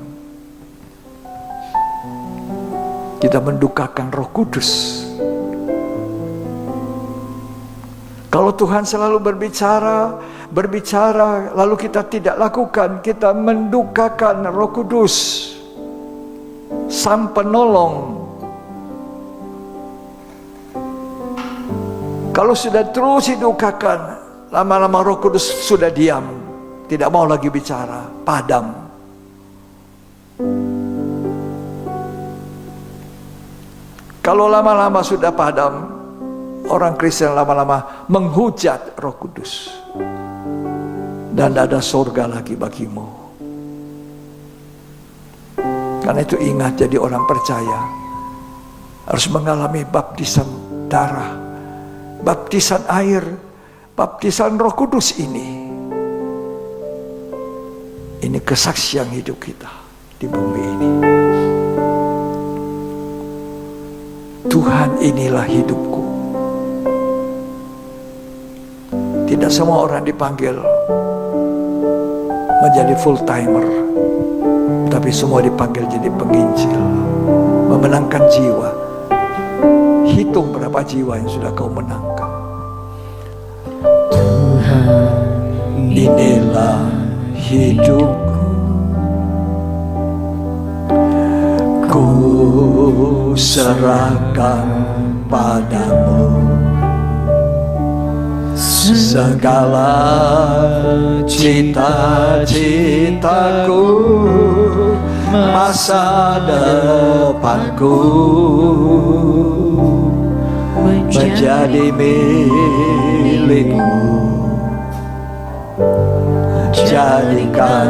kita mendukakan Roh Kudus. Kalau Tuhan selalu berbicara, lalu kita tidak lakukan, kita mendukakan Roh Kudus, Sang Penolong. Kalau sudah terus didukakan, lama-lama Roh Kudus sudah diam, tidak mau lagi bicara, padam. Kalau lama-lama sudah padam, orang Kristen lama-lama menghujat Roh Kudus. Dan tidak ada surga lagi bagimu. Karena itu ingat, jadi orang percaya harus mengalami baptisan darah, baptisan air, baptisan Roh Kudus ini. Ini kesaksian hidup kita di bumi ini. Tuhan, inilah hidupku. Tidak semua orang dipanggil menjadi full timer, tapi semua dipanggil jadi penginjil, memenangkan jiwa. Hitung berapa jiwa yang sudah kau menangkan. Tuhan, inilah hidupku, ku serahkan padamu segala cita-citaku, masa depanku menjadi milikmu. Jadikan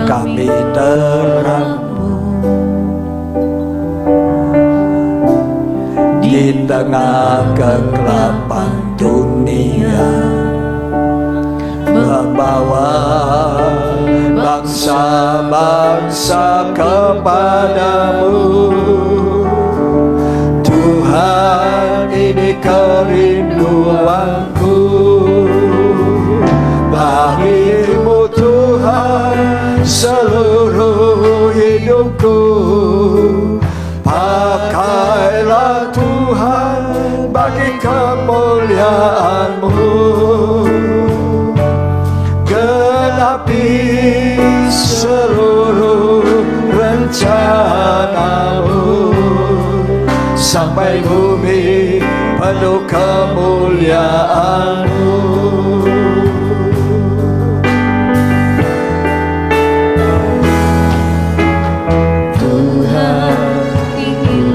kami terang-Mu di tengah kegelapan dunia, membawa bangsa-bangsa kepadamu. Tuhan, ini kerinduanku, bagimu Tuhan seluruh hidupku. Pakailah Tuhan bagi kemuliaan-Mu, genapi seluruh rencana-Mu, sampai bumi penuh kemuliaan-Mu.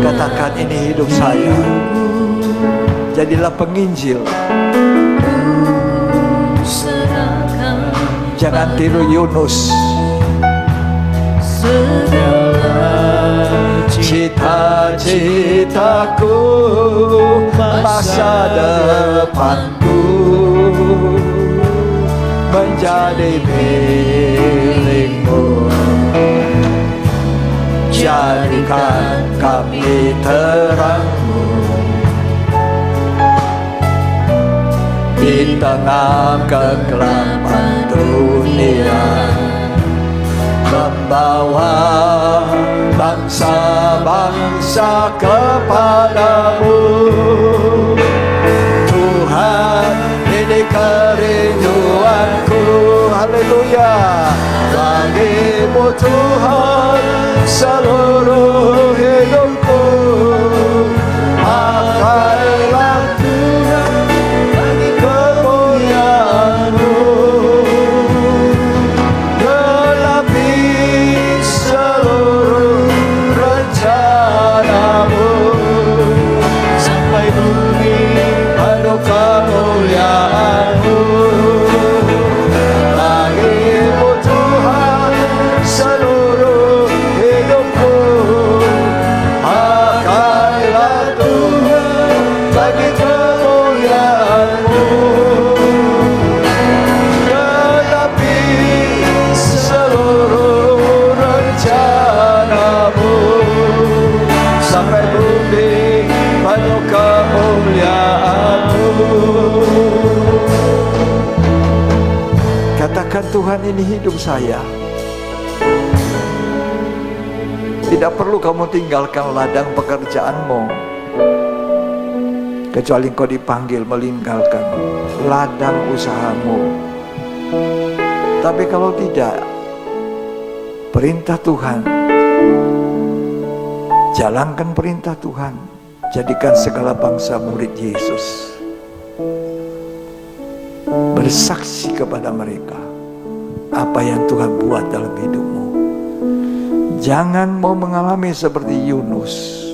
Katakan, ini hidup saya. Jadilah penginjil. Jangan tiru Yunus. Cita-citaku, masa depanku menjadi milik-Mu. Jadikan kami terang-Mu di tengah kegelapan dunia, membawa bangsa-bangsa kepadamu. Tuhan, ini kerinduanku. Haleluya. Bagi-Mu Tuhan seluruh hidupku. Pakailah Tuhan bagi kemuliaan-Mu, genapi seluruh rencana-Mu, sampai bumi penuh kemuliaan-Mu. Bagi-Mu Tuhan seluruh hidupku. Tuhan, ini hidup saya. Tidak perlu kamu tinggalkan ladang pekerjaanmu, kecuali engkau dipanggil meninggalkan ladang usahamu. Tapi kalau tidak, perintah Tuhan, jalankan perintah Tuhan. Jadikan segala bangsa murid Yesus. Bersaksi kepada mereka apa yang Tuhan buat dalam hidupmu. Jangan mau mengalami seperti Yunus.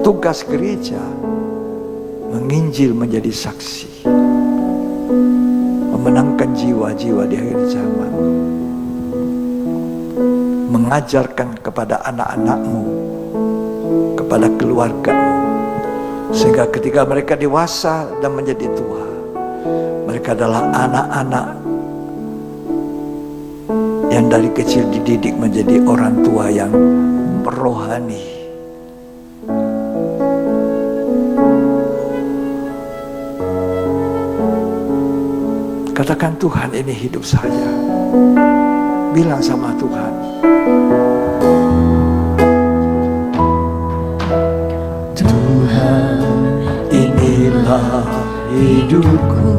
Tugas gereja menginjil, menjadi saksi, memenangkan jiwa-jiwa di akhir zaman, mengajarkan kepada anak-anakmu, kepada keluargamu, sehingga ketika mereka dewasa dan menjadi tua, mereka adalah anak-anak yang dari kecil dididik menjadi orang tua yang rohani. Katakan, Tuhan, ini hidup saya. Bilang sama Tuhan, Tuhan, inilah hidupku.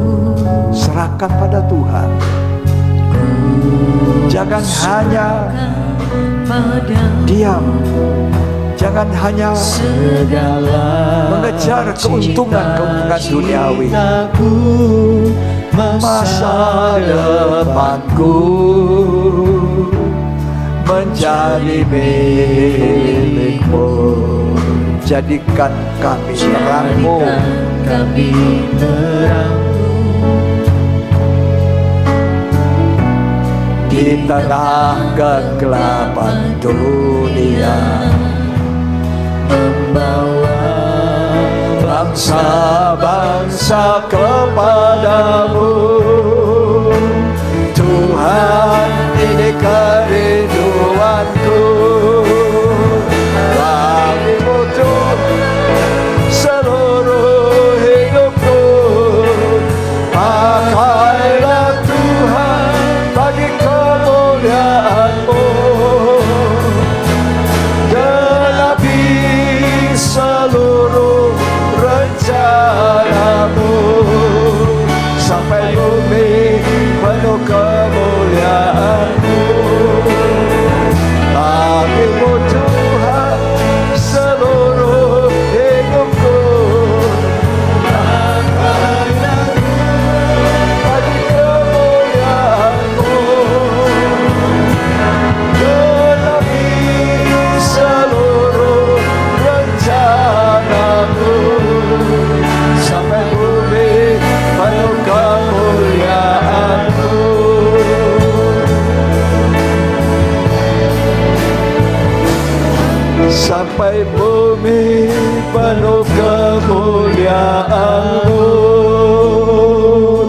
Serahkan pada Tuhan. Jangan hanya diam. Jangan hanya mengejar keuntungan duniawi. Masa depanku menjadi milikmu. Jadikan kami terangmu. Di tengah kegelapan dunia, membawa bangsa-bangsa kepadamu. Tuhan, ini kerinduanku. Kami butuh seluruh hidupku. Pakailah Tuhan bagi kemuliaan-Mu. Genapi seluruh rencana-Mu, sampai bumi penuh kemuliaan-Mu. Bagi-Mu Tuhan seluruh hidupku. Pakailah bagi kemuliaan-Mu. Genapi seluruh rencana-Mu, sampai bumi penuh kemuliaan-Mu. Sampai bumi penuh kemuliaan-Mu.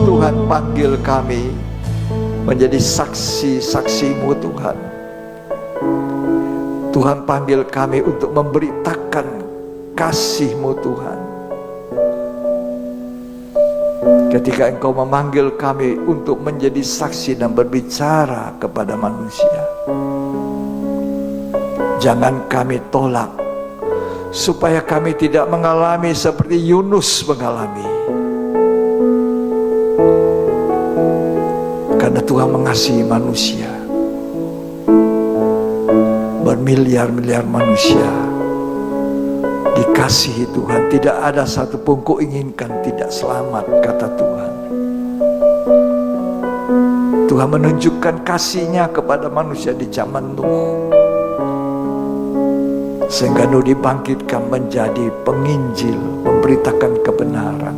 Tuhan, panggil kami menjadi saksi-saksi-Mu, Tuhan. Tuhan, panggil kami untuk memberitakan kasih-Mu, Tuhan. Ketika Engkau memanggil kami untuk menjadi saksi dan berbicara kepada manusia, jangan kami tolak, supaya kami tidak mengalami seperti Yunus mengalami. Karena Tuhan mengasihi manusia, bermiliar-miliar manusia dikasihi Tuhan. Tidak ada satu pun ku inginkan tidak selamat, kata Tuhan. Tuhan menunjukkan kasih-Nya kepada manusia di zaman Nuh, sehingga Nuh dibangkitkan menjadi penginjil, memberitakan kebenaran.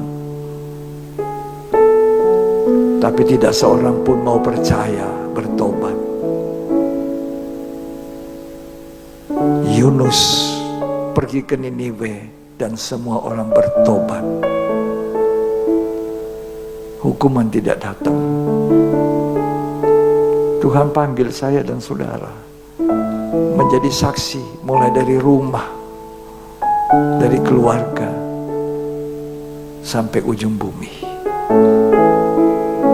Tapi tidak seorang pun mau percaya, bertobat. Yunus pergi ke Niniwe dan semua orang bertobat. Hukuman tidak datang. Tuhan panggil saya dan saudara menjadi saksi, mulai dari rumah, dari keluarga, sampai ujung bumi.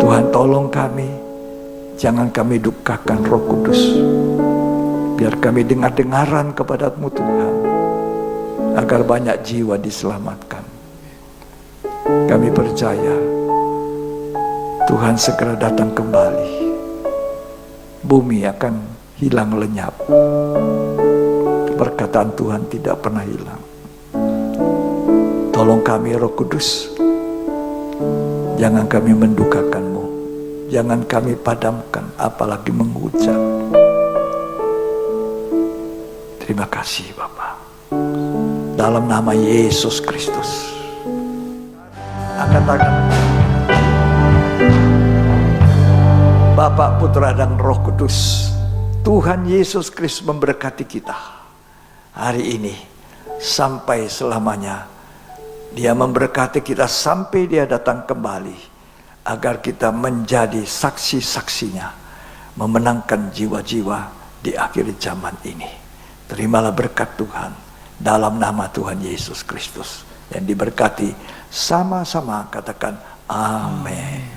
Tuhan tolong kami, jangan kami dukakan Roh Kudus. Biar kami dengar-dengaran kepada-Mu Tuhan, agar banyak jiwa diselamatkan. Kami percaya Tuhan segera datang kembali. Bumi akan hilang lenyap. Perkataan Tuhan tidak pernah hilang. Tolong kami Roh Kudus, jangan kami mendukakan-Mu, jangan kami padamkan, apalagi menghujat. Terima kasih Bapa. Dalam nama Yesus Kristus. Angkat tangan. Bapa, Putra, dan Roh Kudus, Tuhan Yesus Kristus memberkati kita hari ini sampai selamanya. Dia memberkati kita sampai Dia datang kembali, agar kita menjadi saksi-saksinya, memenangkan jiwa-jiwa di akhir zaman ini. Terimalah berkat Tuhan dalam nama Tuhan Yesus Kristus. Yang diberkati sama-sama katakan amin.